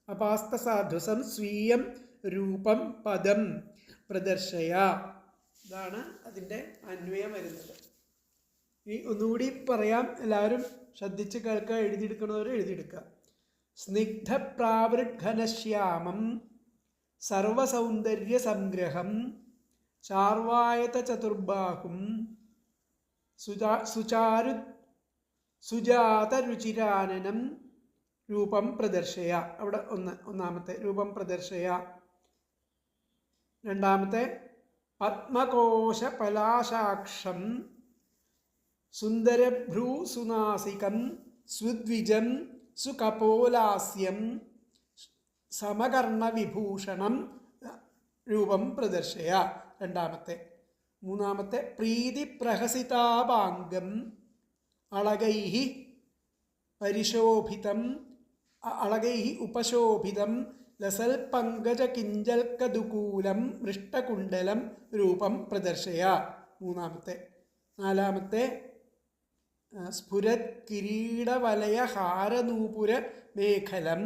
അപാസ്തസാധുസം സ്വീയം രൂപം പദം പ്രദർശയ. ഇതാണ് അതിൻ്റെ അന്വയം വരുന്നത്. ഇനി ഒന്നുകൂടി പറയാം, എല്ലാവരും ശ്രദ്ധിച്ച് കേൾക്കുക. എഴുതിയെടുക്കണവർ എഴുതിയെടുക്കുക. സ്നിഗ്ധപ്രാവൃഘനശ്യാമം സർവസൗന്ദര്യ സംഗ്രഹം ചാർവായത ചതുർബാഹും സുജാതരുചിരാനനം രൂപം പ്രദർശയ. അവിടെ ഒന്നാമത്തെ രൂപം പ്രദർശയ. രണ്ടാമത്തെ പത്മകോശപലാശാക്ഷം സുന്ദരഭ്രൂസുനാസികം സുദ്വിജം സുകപോലാസ്യം സമകർണവിഭൂഷണം രൂപം പ്രദർശയ. രണ്ടാമത്തെ. മൂന്നാമത്തെ പ്രീതിപ്രഹസിതാപാംഗം അളകൈഃ ഉപശോഭിതം ലസൽ പങ്കജകിഞ്ചൽക്കദുകൂലം മൃഷ്ടകുണ്ടലം രൂപം പ്രദർശയ. മൂന്നാമത്തെ. നാലാമത്തെ സ്ഫുരത് കിരീടവലയ ഹാരനൂപുര മേഖലം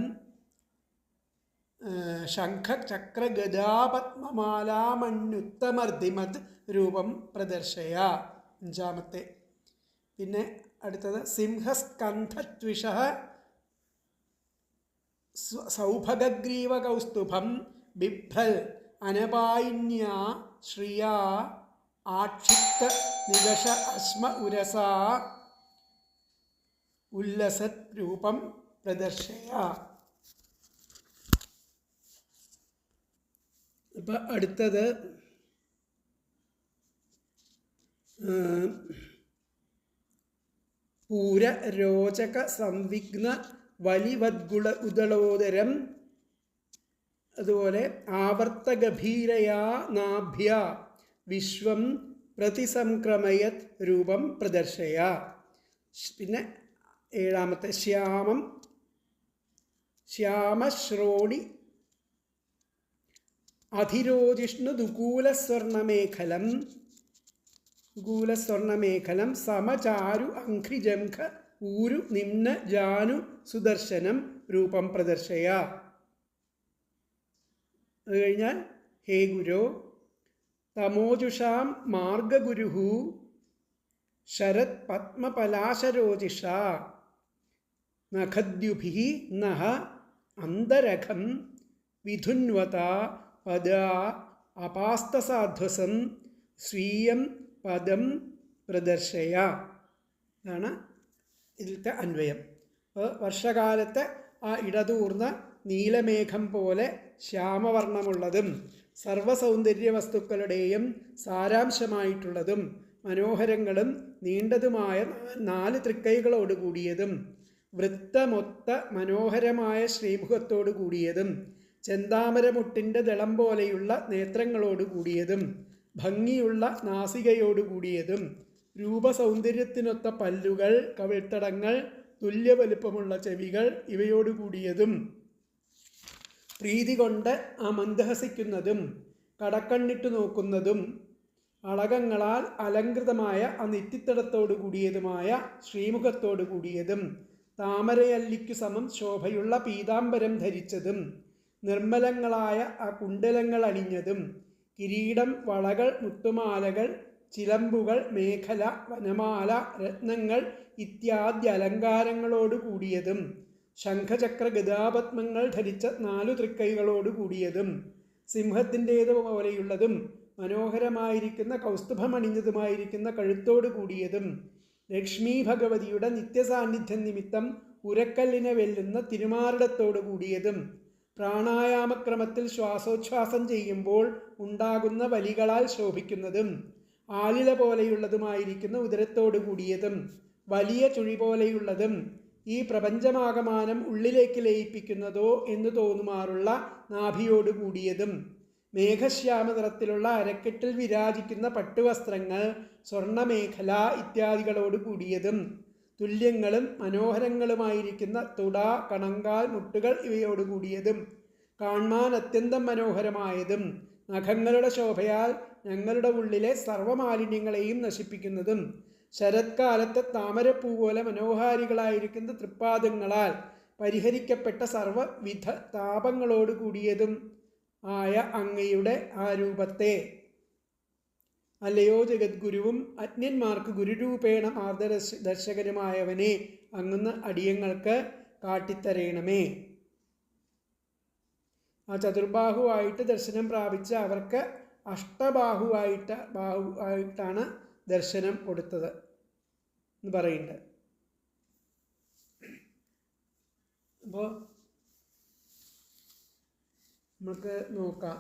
ശംഖചക്രഗദാപത്മമാലാമണ്യുത്തമർദ്ധിമത് രൂപം പ്രദർശയ. അഞ്ചാമത്തെ. പിന്നെ അടുത്തത് സിംഹസ്കന്ധത്വിഷ സൗഭഗഗ്രീവകൗസ്തുഭം ബിഭ്രൽ അനപായിന്യ ശ്രിയാ ആക്ഷിപ്ത നികഷ അശ്മ ഉരസാ ഉല്ലസത് രൂപം പ്രദർശയ. ഇപ്പം അടുത്തത് പൂരരോചക സംവിഘ്ന ഉദളോദരം, അതുപോലെ ആവർത്തഗഭീരയാ നാഭ്യ വിശ്വം പ്രതിസംക്രമയത് രൂപം പ്രദർശയ. പിന്നെ ഏഴാമത്തെ ശ്യാമശ്രോണി അധിരോജിഷ്ണു ദുകൂലസ്വർണമേഖലം സമചാരു അംഘ്രിജംഘ ഊരു നിമ്ന ജാനു സുദർശനം രൂപം പ്രദർശയ. അത് കഴിഞ്ഞാൽ ഹേ ഗുരോ തമോജുഷാം മാർഗഗുരു ശരത് പത്മപലാശരോജിഷ നഖദ്യുഭിः നഃ അന്തരഖം വിധുന്വത പദാ അപാസ്തസാധ്വസം സ്വീയം പദം പ്രദർശയ. ഇതാണ് ഇതിലത്തെ അന്വയം. വർഷകാലത്ത് ആ ഇടതൂർന്ന നീലമേഘം പോലെ ശ്യാമവർണ്ണമുള്ളതും സർവസൗന്ദര്യ വസ്തുക്കളുടെയും സാരാംശമായിട്ടുള്ളതും മനോഹരങ്ങളും നീണ്ടതുമായ 4 തൃക്കൈകളോട് കൂടിയതും വൃത്തമൊത്ത മനോഹരമായ ശ്രീമുഖത്തോടു കൂടിയതും ചെന്താമരമുട്ടിൻ്റെ ദളം പോലെയുള്ള നേത്രങ്ങളോട് കൂടിയതും ഭംഗിയുള്ള നാസികയോട് കൂടിയതും രൂപസൗന്ദര്യത്തിനൊത്ത പല്ലുകൾ, കവിൾത്തടങ്ങൾ, തുല്യ വലുപ്പമുള്ള ചെവികൾ ഇവയോട് കൂടിയതും പ്രീതി കൊണ്ട് മന്ദഹസിക്കുന്നതും കടക്കണ്ണിട്ടു നോക്കുന്നതും അളകങ്ങളാൽ അലങ്കൃതമായ നെറ്റിത്തടത്തോടു കൂടിയതുമായ ശ്രീമുഖത്തോടു കൂടിയതും താമരയല്ലിക്കു സമം ശോഭയുള്ള പീതാംബരം ധരിച്ചതും നിർമ്മലങ്ങളായ കുണ്ടലങ്ങൾ അണിഞ്ഞതും കിരീടം, വളകൾ, മുത്തുമാലകൾ, ചിലമ്പുകൾ, മേഖല, വനമാല, രത്നങ്ങൾ ഇത്യാദി അലങ്കാരങ്ങളോട് കൂടിയതും ശംഖചക്ര ഗദാപത്മങ്ങൾ ധരിച്ച 4 തൃക്കൈകളോട് കൂടിയതും സിംഹത്തിൻ്റേത് പോലെയുള്ളതും മനോഹരമായിരിക്കുന്ന കൗസ്തുഭമണിഞ്ഞതുമായിരിക്കുന്ന കഴുത്തോട് കൂടിയതും ലക്ഷ്മി ഭഗവതിയുടെ നിത്യസാന്നിധ്യം നിമിത്തം ഉരക്കല്ലിനെ വെല്ലുന്ന തിരുമാറിടത്തോട് കൂടിയതും പ്രാണായാമക്രമത്തിൽ ശ്വാസോച്ഛ്വാസം ചെയ്യുമ്പോൾ ഉണ്ടാകുന്ന വലികളാൽ ശോഭിക്കുന്നതും ആലില പോലെയുള്ളതുമായിരിക്കുന്ന ഉദരത്തോട് കൂടിയതും വലിയ ചുഴി പോലെയുള്ളതും ഈ പ്രപഞ്ചമാകമാനം ഉള്ളിലേക്ക് ലയിപ്പിക്കുന്നതോ എന്ന് തോന്നുമാറുള്ള നാഭിയോട് കൂടിയതും മേഘശ്യാമ നിറത്തിലുള്ള അരക്കെട്ടിൽ വിരാജിക്കുന്ന പട്ടുവസ്ത്രങ്ങൾ, സ്വർണമേഖല ഇത്യാദികളോട് കൂടിയതും തുല്യങ്ങളും മനോഹരങ്ങളുമായിരിക്കുന്ന തുട, കണങ്കാൽ, മുട്ടുകൾ ഇവയോട് കൂടിയതും കാണാൻ അത്യന്തം മനോഹരമായതും നഖങ്ങളുടെ ശോഭയാൽ ഞങ്ങളുടെ ഉള്ളിലെ സർവമാലിന്യങ്ങളെയും നശിപ്പിക്കുന്നതും ശരത്കാലത്തെ താമരപ്പൂ പോലെ മനോഹാരികളായിരിക്കുന്ന തൃപ്പാദങ്ങളാൽ പരിഹരിക്കപ്പെട്ട സർവവിധ താപങ്ങളോട് കൂടിയതും ആയ അങ്ങയുടെ ആ രൂപത്തെ, അല്ലയോ ജഗദ്ഗുരുവും അജ്ഞന്മാർക്ക് ഗുരുരൂപേണ മാർഗദർശകനുമായവനെ അങ്ങുന്ന അടിയങ്ങൾക്ക് കാട്ടിത്തരയണമേ. ആ ചതുർബാഹുവായിട്ട് ദർശനം പ്രാപിച്ച അവർക്ക് അഷ്ടബാഹുവായിട്ടാണ് ദർശനം കൊടുത്തത് എന്ന് പറയുന്നുണ്ട്. അപ്പോൾ നമുക്ക് നോക്കാം.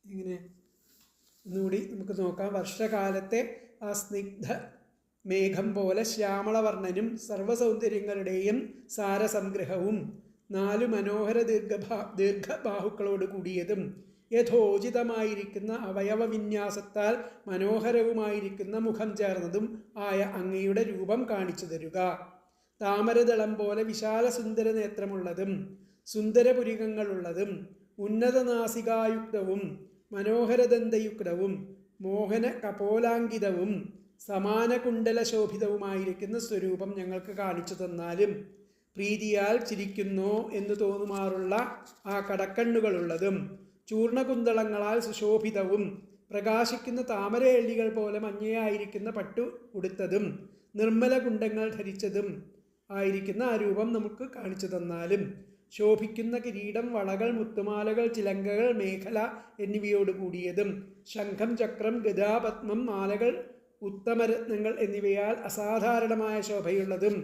ഇങ്ങനെ ഒന്നുകൂടി നമുക്ക് നോക്കാം. വർഷകാലത്തെ ആ സ്നിഗ്ധ മേഘം പോലെ ശ്യാമളവർണ്ണനും സർവസൗന്ദര്യങ്ങളുടെയും സാരസംഗ്രഹവും 4 മനോഹര ദീർഘബാഹുക്കളോട് കൂടിയതും യഥോചിതമായിരിക്കുന്ന അവയവവിന്യാസത്താൽ മനോഹരവുമായിരിക്കുന്ന മുഖം ചേർന്നതും ആയ അങ്ങയുടെ രൂപം കാണിച്ചു തരുക. താമരദളം പോലെ വിശാല സുന്ദര നേത്രമുള്ളതും സുന്ദരപുരികങ്ങളുള്ളതും ഉന്നതനാസികായുക്തവും മനോഹരദന്തയുക്തവും മോഹന കപോലാങ്കിതവും സമാനകുണ്ടല ശോഭിതവുമായിരിക്കുന്ന സ്വരൂപം ഞങ്ങൾക്ക് കാണിച്ചു തന്നാലും പ്രീതിയാൽ ചിരിക്കുന്നോ എന്ന് തോന്നുമാറുള്ള ആ കടക്കണ്ണുകളുള്ളതും ചൂർണകുന്തളങ്ങളാൽ സുശോഭിതവും പ്രകാശിക്കുന്ന താമരയള്ളികൾ പോലെ മഞ്ഞയായിരിക്കുന്ന പട്ടു ഉടുത്തതും നിർമ്മല കുണ്ടങ്ങൾ ധരിച്ചതും ആയിരിക്കുന്ന ആ രൂപം നമുക്ക് കാണിച്ചു തന്നാലും ശോഭിക്കുന്ന കിരീടം, വളകൾ, മുത്തുമാലകൾ, ചിലങ്കകൾ, മേഖല എന്നിവയോട് കൂടിയതും ശംഖം, ചക്രം, ഗദാപത്മം, മാലകൾ, ഉത്തമരത്നങ്ങൾ എന്നിവയാൽ അസാധാരണമായ ശോഭയുള്ളതും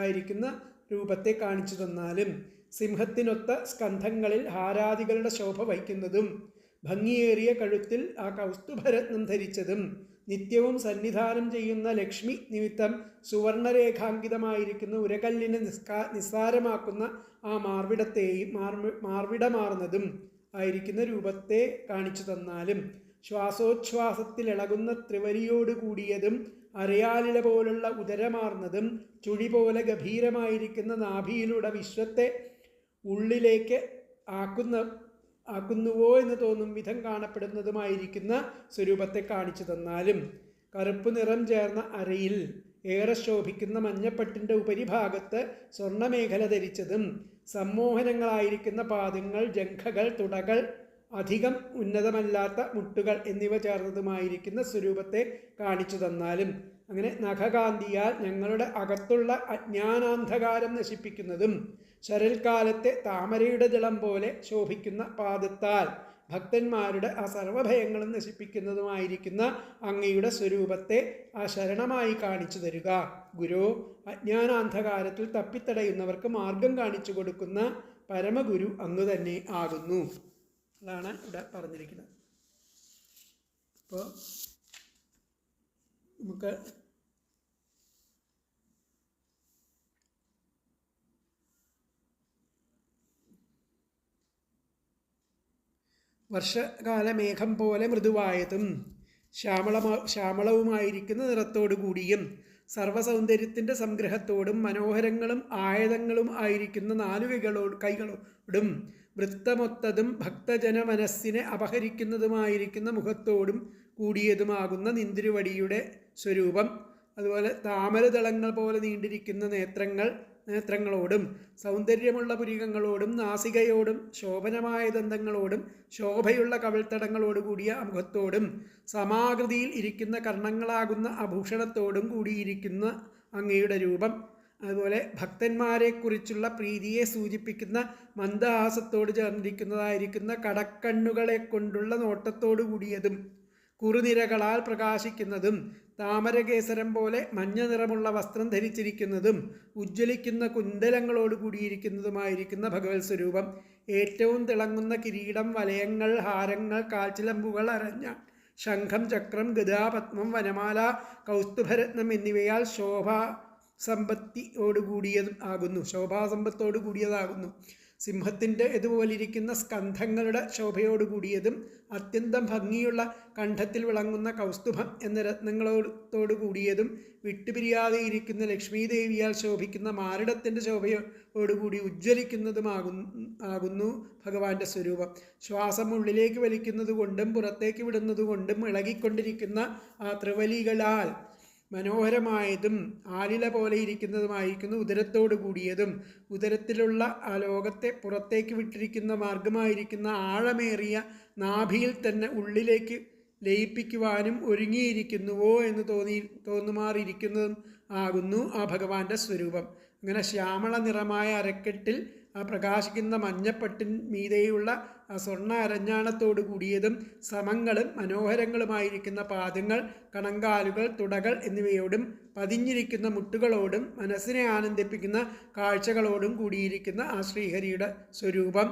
ആയിരിക്കുന്ന രൂപത്തെ കാണിച്ചു തന്നാലും സിംഹത്തിനൊത്ത സ്കന്ധങ്ങളിൽ ഹാരാദികളുടെ ശോഭ വയ്ക്കുന്നതും ഭംഗിയേറിയ കഴുത്തിൽ ആ കൗസ്തുഭരത്നം ധരിച്ചതും നിത്യവും സന്നിധാനം ചെയ്യുന്ന ലക്ഷ്മി നിമിത്തം സുവർണരേഖാങ്കിതമായിരിക്കുന്ന ഉരകല്ലിനെ നിസ്സാരമാക്കുന്ന ആ മാർവിടമാർന്നതും ആയിരിക്കുന്ന രൂപത്തെ കാണിച്ചു തന്നാലും ശ്വാസോച്ഛ്വാസത്തിലിളകുന്ന ത്രിവരിയോട് കൂടിയതും അരയാലില പോലുള്ള ഉദരമാർന്നതും ചുഴി പോലെ ഗഭീരമായിരിക്കുന്ന നാഭിയിലൂടെ വിശ്വത്തെ ഉള്ളിലേക്ക് ആക്കുന്നുവോ എന്ന് തോന്നും വിധം കാണപ്പെടുന്നതുമായിരിക്കുന്ന സ്വരൂപത്തെ കാണിച്ചു തന്നാലും കറുപ്പ് നിറം ചേർന്ന അരയിൽ ഏറെ ശോഭിക്കുന്ന മഞ്ഞപ്പട്ടിൻ്റെ ഉപരിഭാഗത്ത് സ്വർണ്ണമേഖല ധരിച്ചതും സമ്മോഹനങ്ങളായിരിക്കുന്ന പാദങ്ങൾ, ജംഘകൾ, തുടകൾ, അധികം ഉന്നതമല്ലാത്ത മുട്ടുകൾ എന്നിവ ചേർന്നതുമായിരിക്കുന്ന സ്വരൂപത്തെ കാണിച്ചു തന്നാലും, അങ്ങനെ നഖകാന്തിയാൽ ഞങ്ങളുടെ അകത്തുള്ള അജ്ഞാനാന്ധകാരം നശിപ്പിക്കുന്നതും ശരൽക്കാലത്തെ താമരയുടെ ജലം പോലെ ശോഭിക്കുന്ന പാദത്താൽ ഭക്തന്മാരുടെ ആ സർവഭയങ്ങളും നശിപ്പിക്കുന്നതുമായിരിക്കുന്ന അങ്ങയുടെ സ്വരൂപത്തെ ആ ശരണമായി കാണിച്ചു തരിക. ഗുരു, അജ്ഞാനാന്ധകാരത്തിൽ തപ്പിത്തടയുന്നവർക്ക് മാർഗം കാണിച്ചു കൊടുക്കുന്ന പരമഗുരു അങ്ങ് തന്നെ ആകുന്നു. അതാണ് ഇവിടെ പറഞ്ഞിരിക്കുന്നത്. അപ്പോൾ നമുക്ക് വർഷകാല മേഘം പോലെ മൃദുവായതും ശ്യാമളവുമായിരിക്കുന്ന നിറത്തോടു കൂടിയും സർവ്വസൗന്ദര്യത്തിൻ്റെ സംഗ്രഹത്തോടും മനോഹരങ്ങളും ആയതങ്ങളും ആയിരിക്കുന്ന 4 കൈകളോടും വൃത്തമൊത്തതും ഭക്തജന മനസ്സിനെ അപഹരിക്കുന്നതുമായിരിക്കുന്ന മുഖത്തോടും കൂടിയതുമാകുന്ന നിന്തിരുവടിയുടെ സ്വരൂപം, അതുപോലെ താമരദളങ്ങൾ പോലെ നീണ്ടിരിക്കുന്ന നേത്രങ്ങളോടും സൗന്ദര്യമുള്ള പുരികങ്ങളോടും നാസികയോടും ശോഭനമായ ദന്തങ്ങളോടും ശോഭയുള്ള കവിൾത്തടങ്ങളോട് കൂടിയ മുഖത്തോടും സമാകൃതിയിൽ ഇരിക്കുന്ന കർണങ്ങളാകുന്ന ആഭൂഷണത്തോടും കൂടിയിരിക്കുന്ന അങ്ങയുടെ രൂപം, അതുപോലെ ഭക്തന്മാരെക്കുറിച്ചുള്ള പ്രീതിയെ സൂചിപ്പിക്കുന്ന മന്ദഹാസത്തോട് ചേർന്നിരിക്കുന്നതായിരിക്കുന്ന കടക്കണ്ണുകളെ കൊണ്ടുള്ള നോട്ടത്തോടു കൂടിയതും കുറുനിരകളാൽ പ്രകാശിക്കുന്നതും താമരകേസരം പോലെ മഞ്ഞ നിറമുള്ള വസ്ത്രം ധരിച്ചിരിക്കുന്നതും ഉജ്ജ്വലിക്കുന്ന കുന്തലങ്ങളോട് കൂടിയിരിക്കുന്നതുമായിരിക്കുന്ന ഭഗവത് സ്വരൂപം, ഏറ്റവും തിളങ്ങുന്ന കിരീടം, വലയങ്ങൾ, ഹാരങ്ങൾ, കാൽച്ചിലമ്പുകൾ, അരഞ്ഞ ശംഖം, ചക്രം, ഗദാ, പത്മം, വനമാല, കൗസ്തുഭരത്നം എന്നിവയാൽ ശോഭാസമ്പത്തോടു കൂടിയതാകുന്നു. സിംഹത്തിൻ്റെ ഇതുപോലിരിക്കുന്ന സ്കന്ധങ്ങളുടെ ശോഭയോടു കൂടിയതും അത്യന്തം ഭംഗിയുള്ള കണ്ഠത്തിൽ വിളങ്ങുന്ന കൗസ്തുഭം എന്ന രത്നങ്ങളോടു കൂടിയതും വിട്ടുപിരിയാതെയിരിക്കുന്ന ലക്ഷ്മീദേവിയാൽ ശോഭിക്കുന്ന മാറിടത്തിൻ്റെ ശോഭയോടുകൂടി ഉജ്ജ്വലിക്കുന്നതുമാകുന്നു ഭഗവാന്റെ സ്വരൂപം. ശ്വാസം ഉള്ളിലേക്ക് വലിക്കുന്നത് കൊണ്ടും പുറത്തേക്ക് വിടുന്നത് കൊണ്ടും ഇളകിക്കൊണ്ടിരിക്കുന്ന ആ ത്രിവലികളാൽ മനോഹരമായതും ആലില പോലെ ഇരിക്കുന്നതുമായിരിക്കുന്നു ഉദരത്തോടു കൂടിയതും ഉദരത്തിലുള്ള ആ ലോകത്തെ പുറത്തേക്ക് വിട്ടിരിക്കുന്ന മാർഗമായിരിക്കുന്ന ആഴമേറിയ നാഭിയിൽ തന്നെ ഉള്ളിലേക്ക് ലയിപ്പിക്കുവാനും ഒരുങ്ങിയിരിക്കുന്നുവോ എന്ന് തോന്നുമാറിയിരിക്കുന്നതും ആകുന്നു ആ ഭഗവാന്റെ സ്വരൂപം. അങ്ങനെ ശ്യാമള നിറമായ അരക്കെട്ടിൽ ആ പ്രകാശിക്കുന്ന മഞ്ഞപ്പട്ടിൻ മീതെയുള്ള ആ സ്വർണ്ണ അരഞ്ഞാണത്തോടു കൂടിയതും സമങ്ങളും മനോഹരങ്ങളുമായിരിക്കുന്ന പാദങ്ങൾ, കണങ്കാലുകൾ, തുടകൾ എന്നിവയോടും പതിഞ്ഞിരിക്കുന്ന മുട്ടുകളോടും മനസ്സിനെ ആനന്ദിപ്പിക്കുന്ന കാഴ്ചകളോടും കൂടിയിരിക്കുന്ന ആ ശ്രീഹരിയുടെ സ്വരൂപം,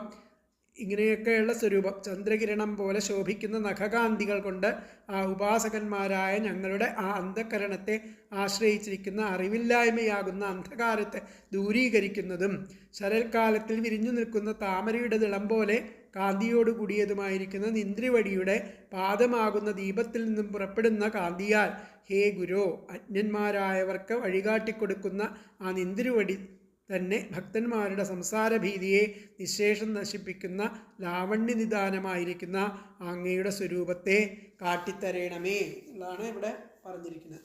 ഇങ്ങനെയൊക്കെയുള്ള സ്വരൂപം ചന്ദ്രകിരണം പോലെ ശോഭിക്കുന്ന നഖകാന്തികൾ കൊണ്ട് ആ ഉപാസകന്മാരായ ഞങ്ങളുടെ ആ അന്ധകരണത്തെ ആശ്രയിച്ചിരിക്കുന്ന അറിവില്ലായ്മയാകുന്ന അന്ധകാരത്തെ ദൂരീകരിക്കുന്നതും ശരൽക്കാലത്തിൽ വിരിഞ്ഞു നിൽക്കുന്ന താമരയുടെ ദിളം പോലെ കാന്തിയോട് കൂടിയതുമായിരിക്കുന്ന നിന്ദ്രിവടിയുടെ പാദമാകുന്ന ദീപത്തിൽ നിന്നും പുറപ്പെടുന്ന കാന്തിയാൽ ഹേ ഗുരോ, അജ്ഞന്മാരായവർക്ക് വഴികാട്ടിക്കൊടുക്കുന്ന ആ നിന്ദ്രിവടി തന്നെ ഭക്തന്മാരുടെ സംസാരഭീതിയെ നിശേഷം നശിപ്പിക്കുന്ന ലാവണ്യനിദാനമായിരിക്കുന്ന അങ്ങയുടെ സ്വരൂപത്തെ കാട്ടിത്തരേണമേ എന്നാണ് ഇവിടെ പറഞ്ഞിരിക്കുന്നത്.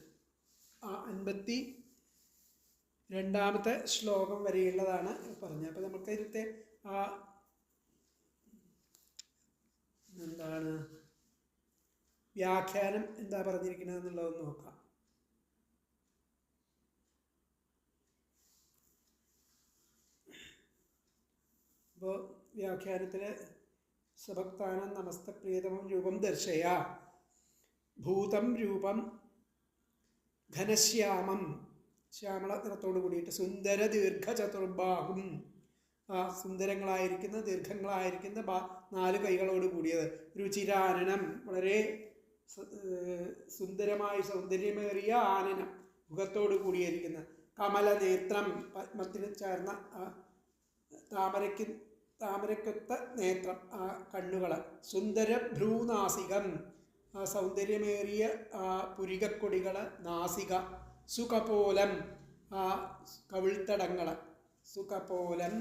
ആ 52ാമത്തെ ശ്ലോകം വരെയുള്ളതാണ് പറഞ്ഞത്. അപ്പോൾ നമുക്ക് ഇതിലത്തെ ആ എന്താണ് വ്യാഖ്യാനം എന്താ പറഞ്ഞിരിക്കുന്നത് എന്നുള്ളതൊന്ന് നോക്കാം. അപ്പോൾ വ്യാഖ്യാനത്തിൽ സ്വഭക്താനം നമസ്തപ്രിയതമം രൂപം ദർശയ ഭൂതം രൂപം ഘനശ്യാമം, ശ്യാമള നിറത്തോടു കൂടിയിട്ട് സുന്ദര ദീർഘചതുർബാഹും, ആ സുന്ദരങ്ങളായിരിക്കുന്ന ദീർഘങ്ങളായിരിക്കുന്ന 4 കൈകളോട് കൂടിയത്, രുചിരാനനം വളരെ സുന്ദരമായി സൗന്ദര്യമേറിയ ആനനം മുഖത്തോടു കൂടിയിരിക്കുന്ന, കമലനേത്രം പത്മത്തിന് ചേർന്ന താമരക്കൊത്ത നേത്രം ആ കണ്ണുകൾ, സുന്ദര ഭ്രൂനാസികം ആ സൗന്ദര്യമേറിയ പുരികക്കൊടികൾ, നാസിക, സുകപോലം ആ കവിൾത്തടങ്ങൾ, സുകപോലം,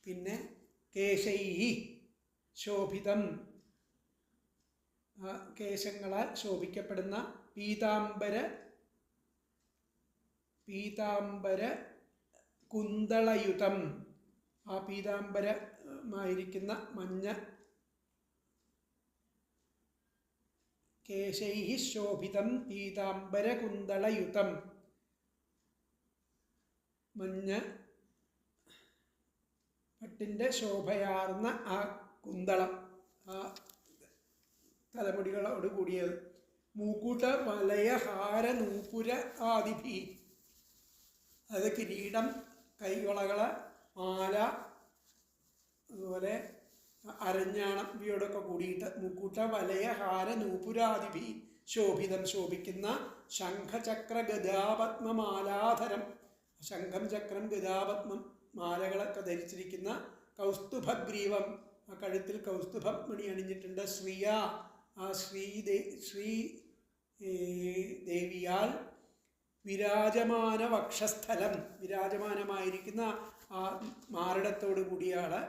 പിന്നെ കേശൈഹി ശോഭിതം കേശങ്ങളാൽ ശോഭിക്കപ്പെടുന്ന പീതാംബര പീതാംബര കുന്തളയുതം, ആ പീതാംബരമായിരിക്കുന്ന മഞ്ഞ കേശൈഃ ശോഭിതം പീതാംബര കുന്തളയുതം, മഞ്ഞ പട്ടിൻ്റെ ശോഭയാർന്ന ആ കുന്തളം, ആ തലമുടികളോട് കൂടിയത്. മൂക്കൂട്ട വലയ ഹാര നൂപുര ആദിഭി, അത് കിരീടം, കൈവളകൾ, മാല, അതുപോലെ അരഞ്ഞാണം, ഇവയോടൊക്കെ കൂടിയിട്ട് മൂക്കൂട്ട വലയ ഹാര നൂപുരാദിഭി ശോഭിതം, ശോഭിക്കുന്ന ശംഖചക്ര ഗദാപത്മമാലാധരം, ശംഖം ചക്രം ഗദാപത്മം മാലകളൊക്കെ ധരിച്ചിരിക്കുന്ന കൗസ്തുഭഗ്രീവം, ആ കഴുത്തിൽ കൗസ്തുഭം മണി അണിഞ്ഞിട്ടുണ്ട്. ശ്രീയ, ആ ശ്രീ ദേവിയാൽ വിരാജമാന വക്ഷസ്ഥലം, വിരാജമാനമായിരിക്കുന്ന ആ മാറിടത്തോടു കൂടിയാണ്.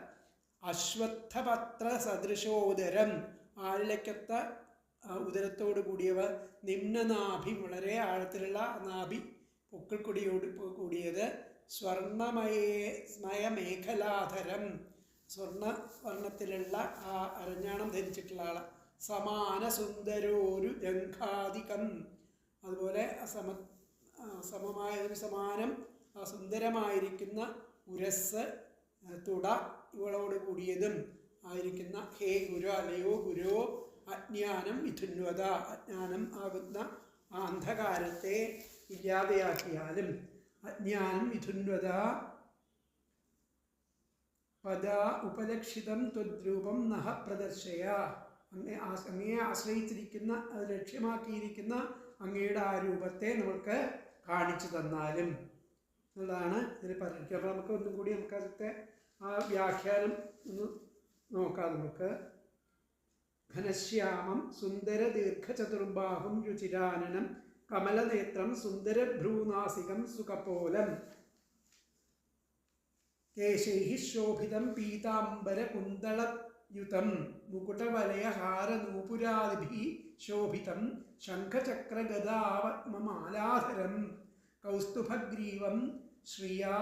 അശ്വത്ഥപത്ര സദൃശോദരം, ആലിലക്കത്ത ഉദരത്തോടു കൂടിയവ. നിമ്നനാഭി, വളരെ ആഴത്തിലുള്ള നാഭി, പൊക്കിൾക്കൊടിയോട് കൂടിയത്. സ്വർണമയമേഖലാധരം, സ്വർണ്ണ വർണ്ണത്തിലുള്ള ആ അരഞ്ഞാണം ധരിച്ചിട്ടുള്ള ആള്. സമാന സുന്ദരോരു ജംഘാധികം, അതുപോലെ സമമായതിന് സമാനം സുന്ദരമായിരിക്കുന്ന ഉരസ്, തുട ഇവളോട് കൂടിയതും ആയിരിക്കുന്ന. ഹേ ഗുരു, അലയോ ഗുരു, അജ്ഞാനം വിധുന്വത, അജ്ഞാനം ആകുന്ന ആ അന്ധകാരത്തെ ഇല്ലാതെയാക്കിയാലും. അജ്ഞാനം വിധുന്വത പദാ ഉപലക്ഷിതം ത്വദ്രൂപം നഹ പ്രദർശയ, അങ്ങയെ ആശ്രയിച്ചിരിക്കുന്ന, അത് ലക്ഷ്യമാക്കിയിരിക്കുന്ന അങ്ങയുടെ ആ രൂപത്തെ നമുക്ക് കാണിച്ചു തന്നാലും എന്നുള്ളതാണ് ഇതിൽ പറഞ്ഞിരിക്കുക. അപ്പോൾ നമുക്ക് ഒന്നും കൂടി നമുക്കതിൻ്റെ ആ വ്യാഖ്യാനം ഒന്ന് നോക്കാം. നമുക്ക് ഘനശ്യാമം സുന്ദര ദീർഘചതുർബാഹും രുചിരാനനം കമലനേത്രം സുന്ദരഭ്രൂനാസികം സുകപോലം കേശൈഃ ശോഭിതം പീതാംബര കുന്തളയുതം മുകുടവലയഹാരനൂപുരാദിഭിः ശോഭിതം ശംഖചക്രഗദാപത്മമാലാധരം കൗസ്തുഭഗ്രീവം ശ്രിയാ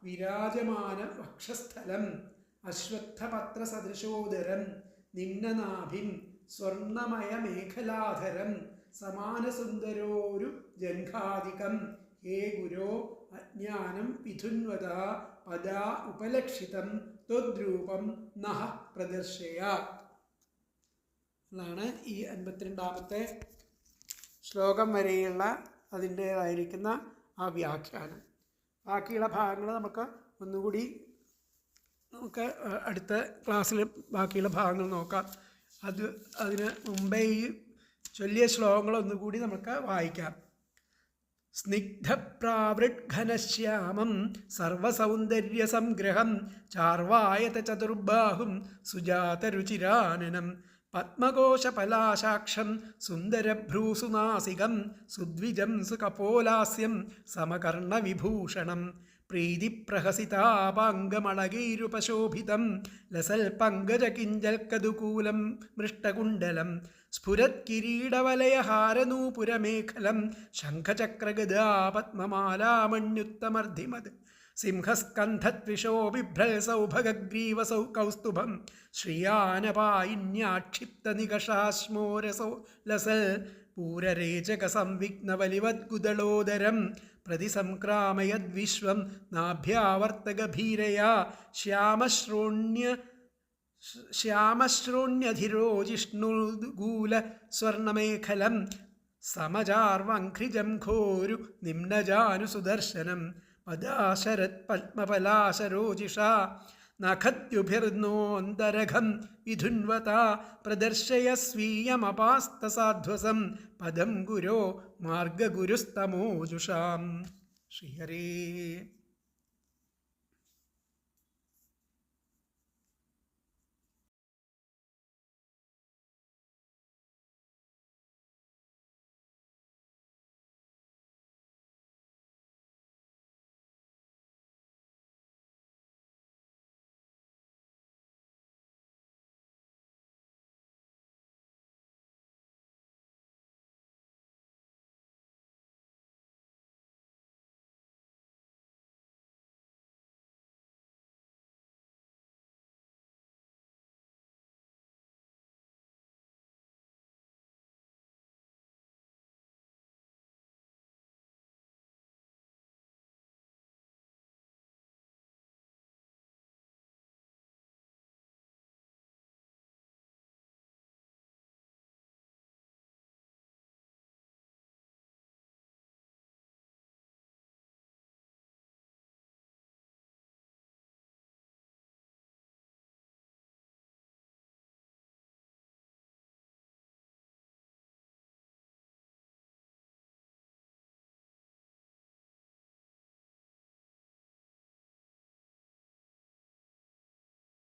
വിരാജമാന വക്ഷസ്ഥലം അശ്വത്ഥപത്രസദൃശോദരം നിമ്നനാഭിം സ്വർണമയമേഖലാധരം സമാനസുന്ദരോരു ജംഘാധികം. ഹേ ഗുരോ അജ്ഞാനം വിധുന്വത പദാ ഉപലക്ഷിതം ത്വദ്രൂപം നഹ പ്രദർശയ. എന്നാണ് ഈ 52-ാമത്തെ ശ്ലോകം വരെയുള്ള അതിൻ്റേതായിരിക്കുന്ന ആ വ്യാഖ്യാനം. ബാക്കിയുള്ള ഭാഗങ്ങൾ നമുക്ക് ഒന്നുകൂടി അടുത്ത ക്ലാസ്സിൽ ബാക്കിയുള്ള ഭാഗങ്ങൾ നോക്കാം. അതിന് മുമ്പേ ഈ ചൊല്ലിയ ശ്ലോകങ്ങൾ ഒന്നുകൂടി നമുക്ക് വായിക്കാം. സ്നിഗ്ധപ്രാവൃഡ്ഘനശ്യാമം സർവസൗന്ദര്യസംഗ്രഹം ചാർവായത ചതുർബാഹും സുജാതരുചിരാനനം പത്മകോശപലാശാക്ഷം സുന്ദരഭ്രൂസുനാസികം സുദ്വിജം സുകപോലാസ്യം സമകർണവിഭൂഷണം പ്രീതിപ്രഹസിതാപാംഗമളകൈരുപശോഭിതം ലസൽപങ്കജകിഞ്ചൽക്കതുകൂലം മൃഷ്ടകുണ്ടലം സ്ഫുരത്കിരീടവലയഹാരനൂപുരമേഖലം ശംഖചക്രഗദാപത്മമാലാമണ്യുത്തമർദ്ധിമത് സിംഹസ്കന്ധത്വിഷോ ബിഭ്രൽസൗഭഗഗ്രീവസൗ കൗസ്തുഭം ശ്രിയാനപായിന്യാക്ഷിപ്തനികഷാശ്മോരസോ ലസൽ പൂരരേചകസംവിഘ്നവലിവദ്ഗുദളോദരം പ്രതിസംക്രാമയദ്വിശ്വം നാഭ്യാവർത്തഗഭീരയാ ശ്യാമശ്രോണ്യധിരോജിഷ്ണുഗൂല സ്വർണമേഖലം സമചാർവംഘ്രിജം ഘോരു നിമ്നജാനുസുദർശനം പദാശരത് പത്മപലാശരോജിഷാ നഖദ്യുഭിർനോന്തരഘം വിധുന്വത പ്രദർശയ സ്വീയമപാസ്തസാധ്വസം പദം ഗുരോ മാർഗഗുരുസ്തമോജുഷാം. ശ്രീഹരേ.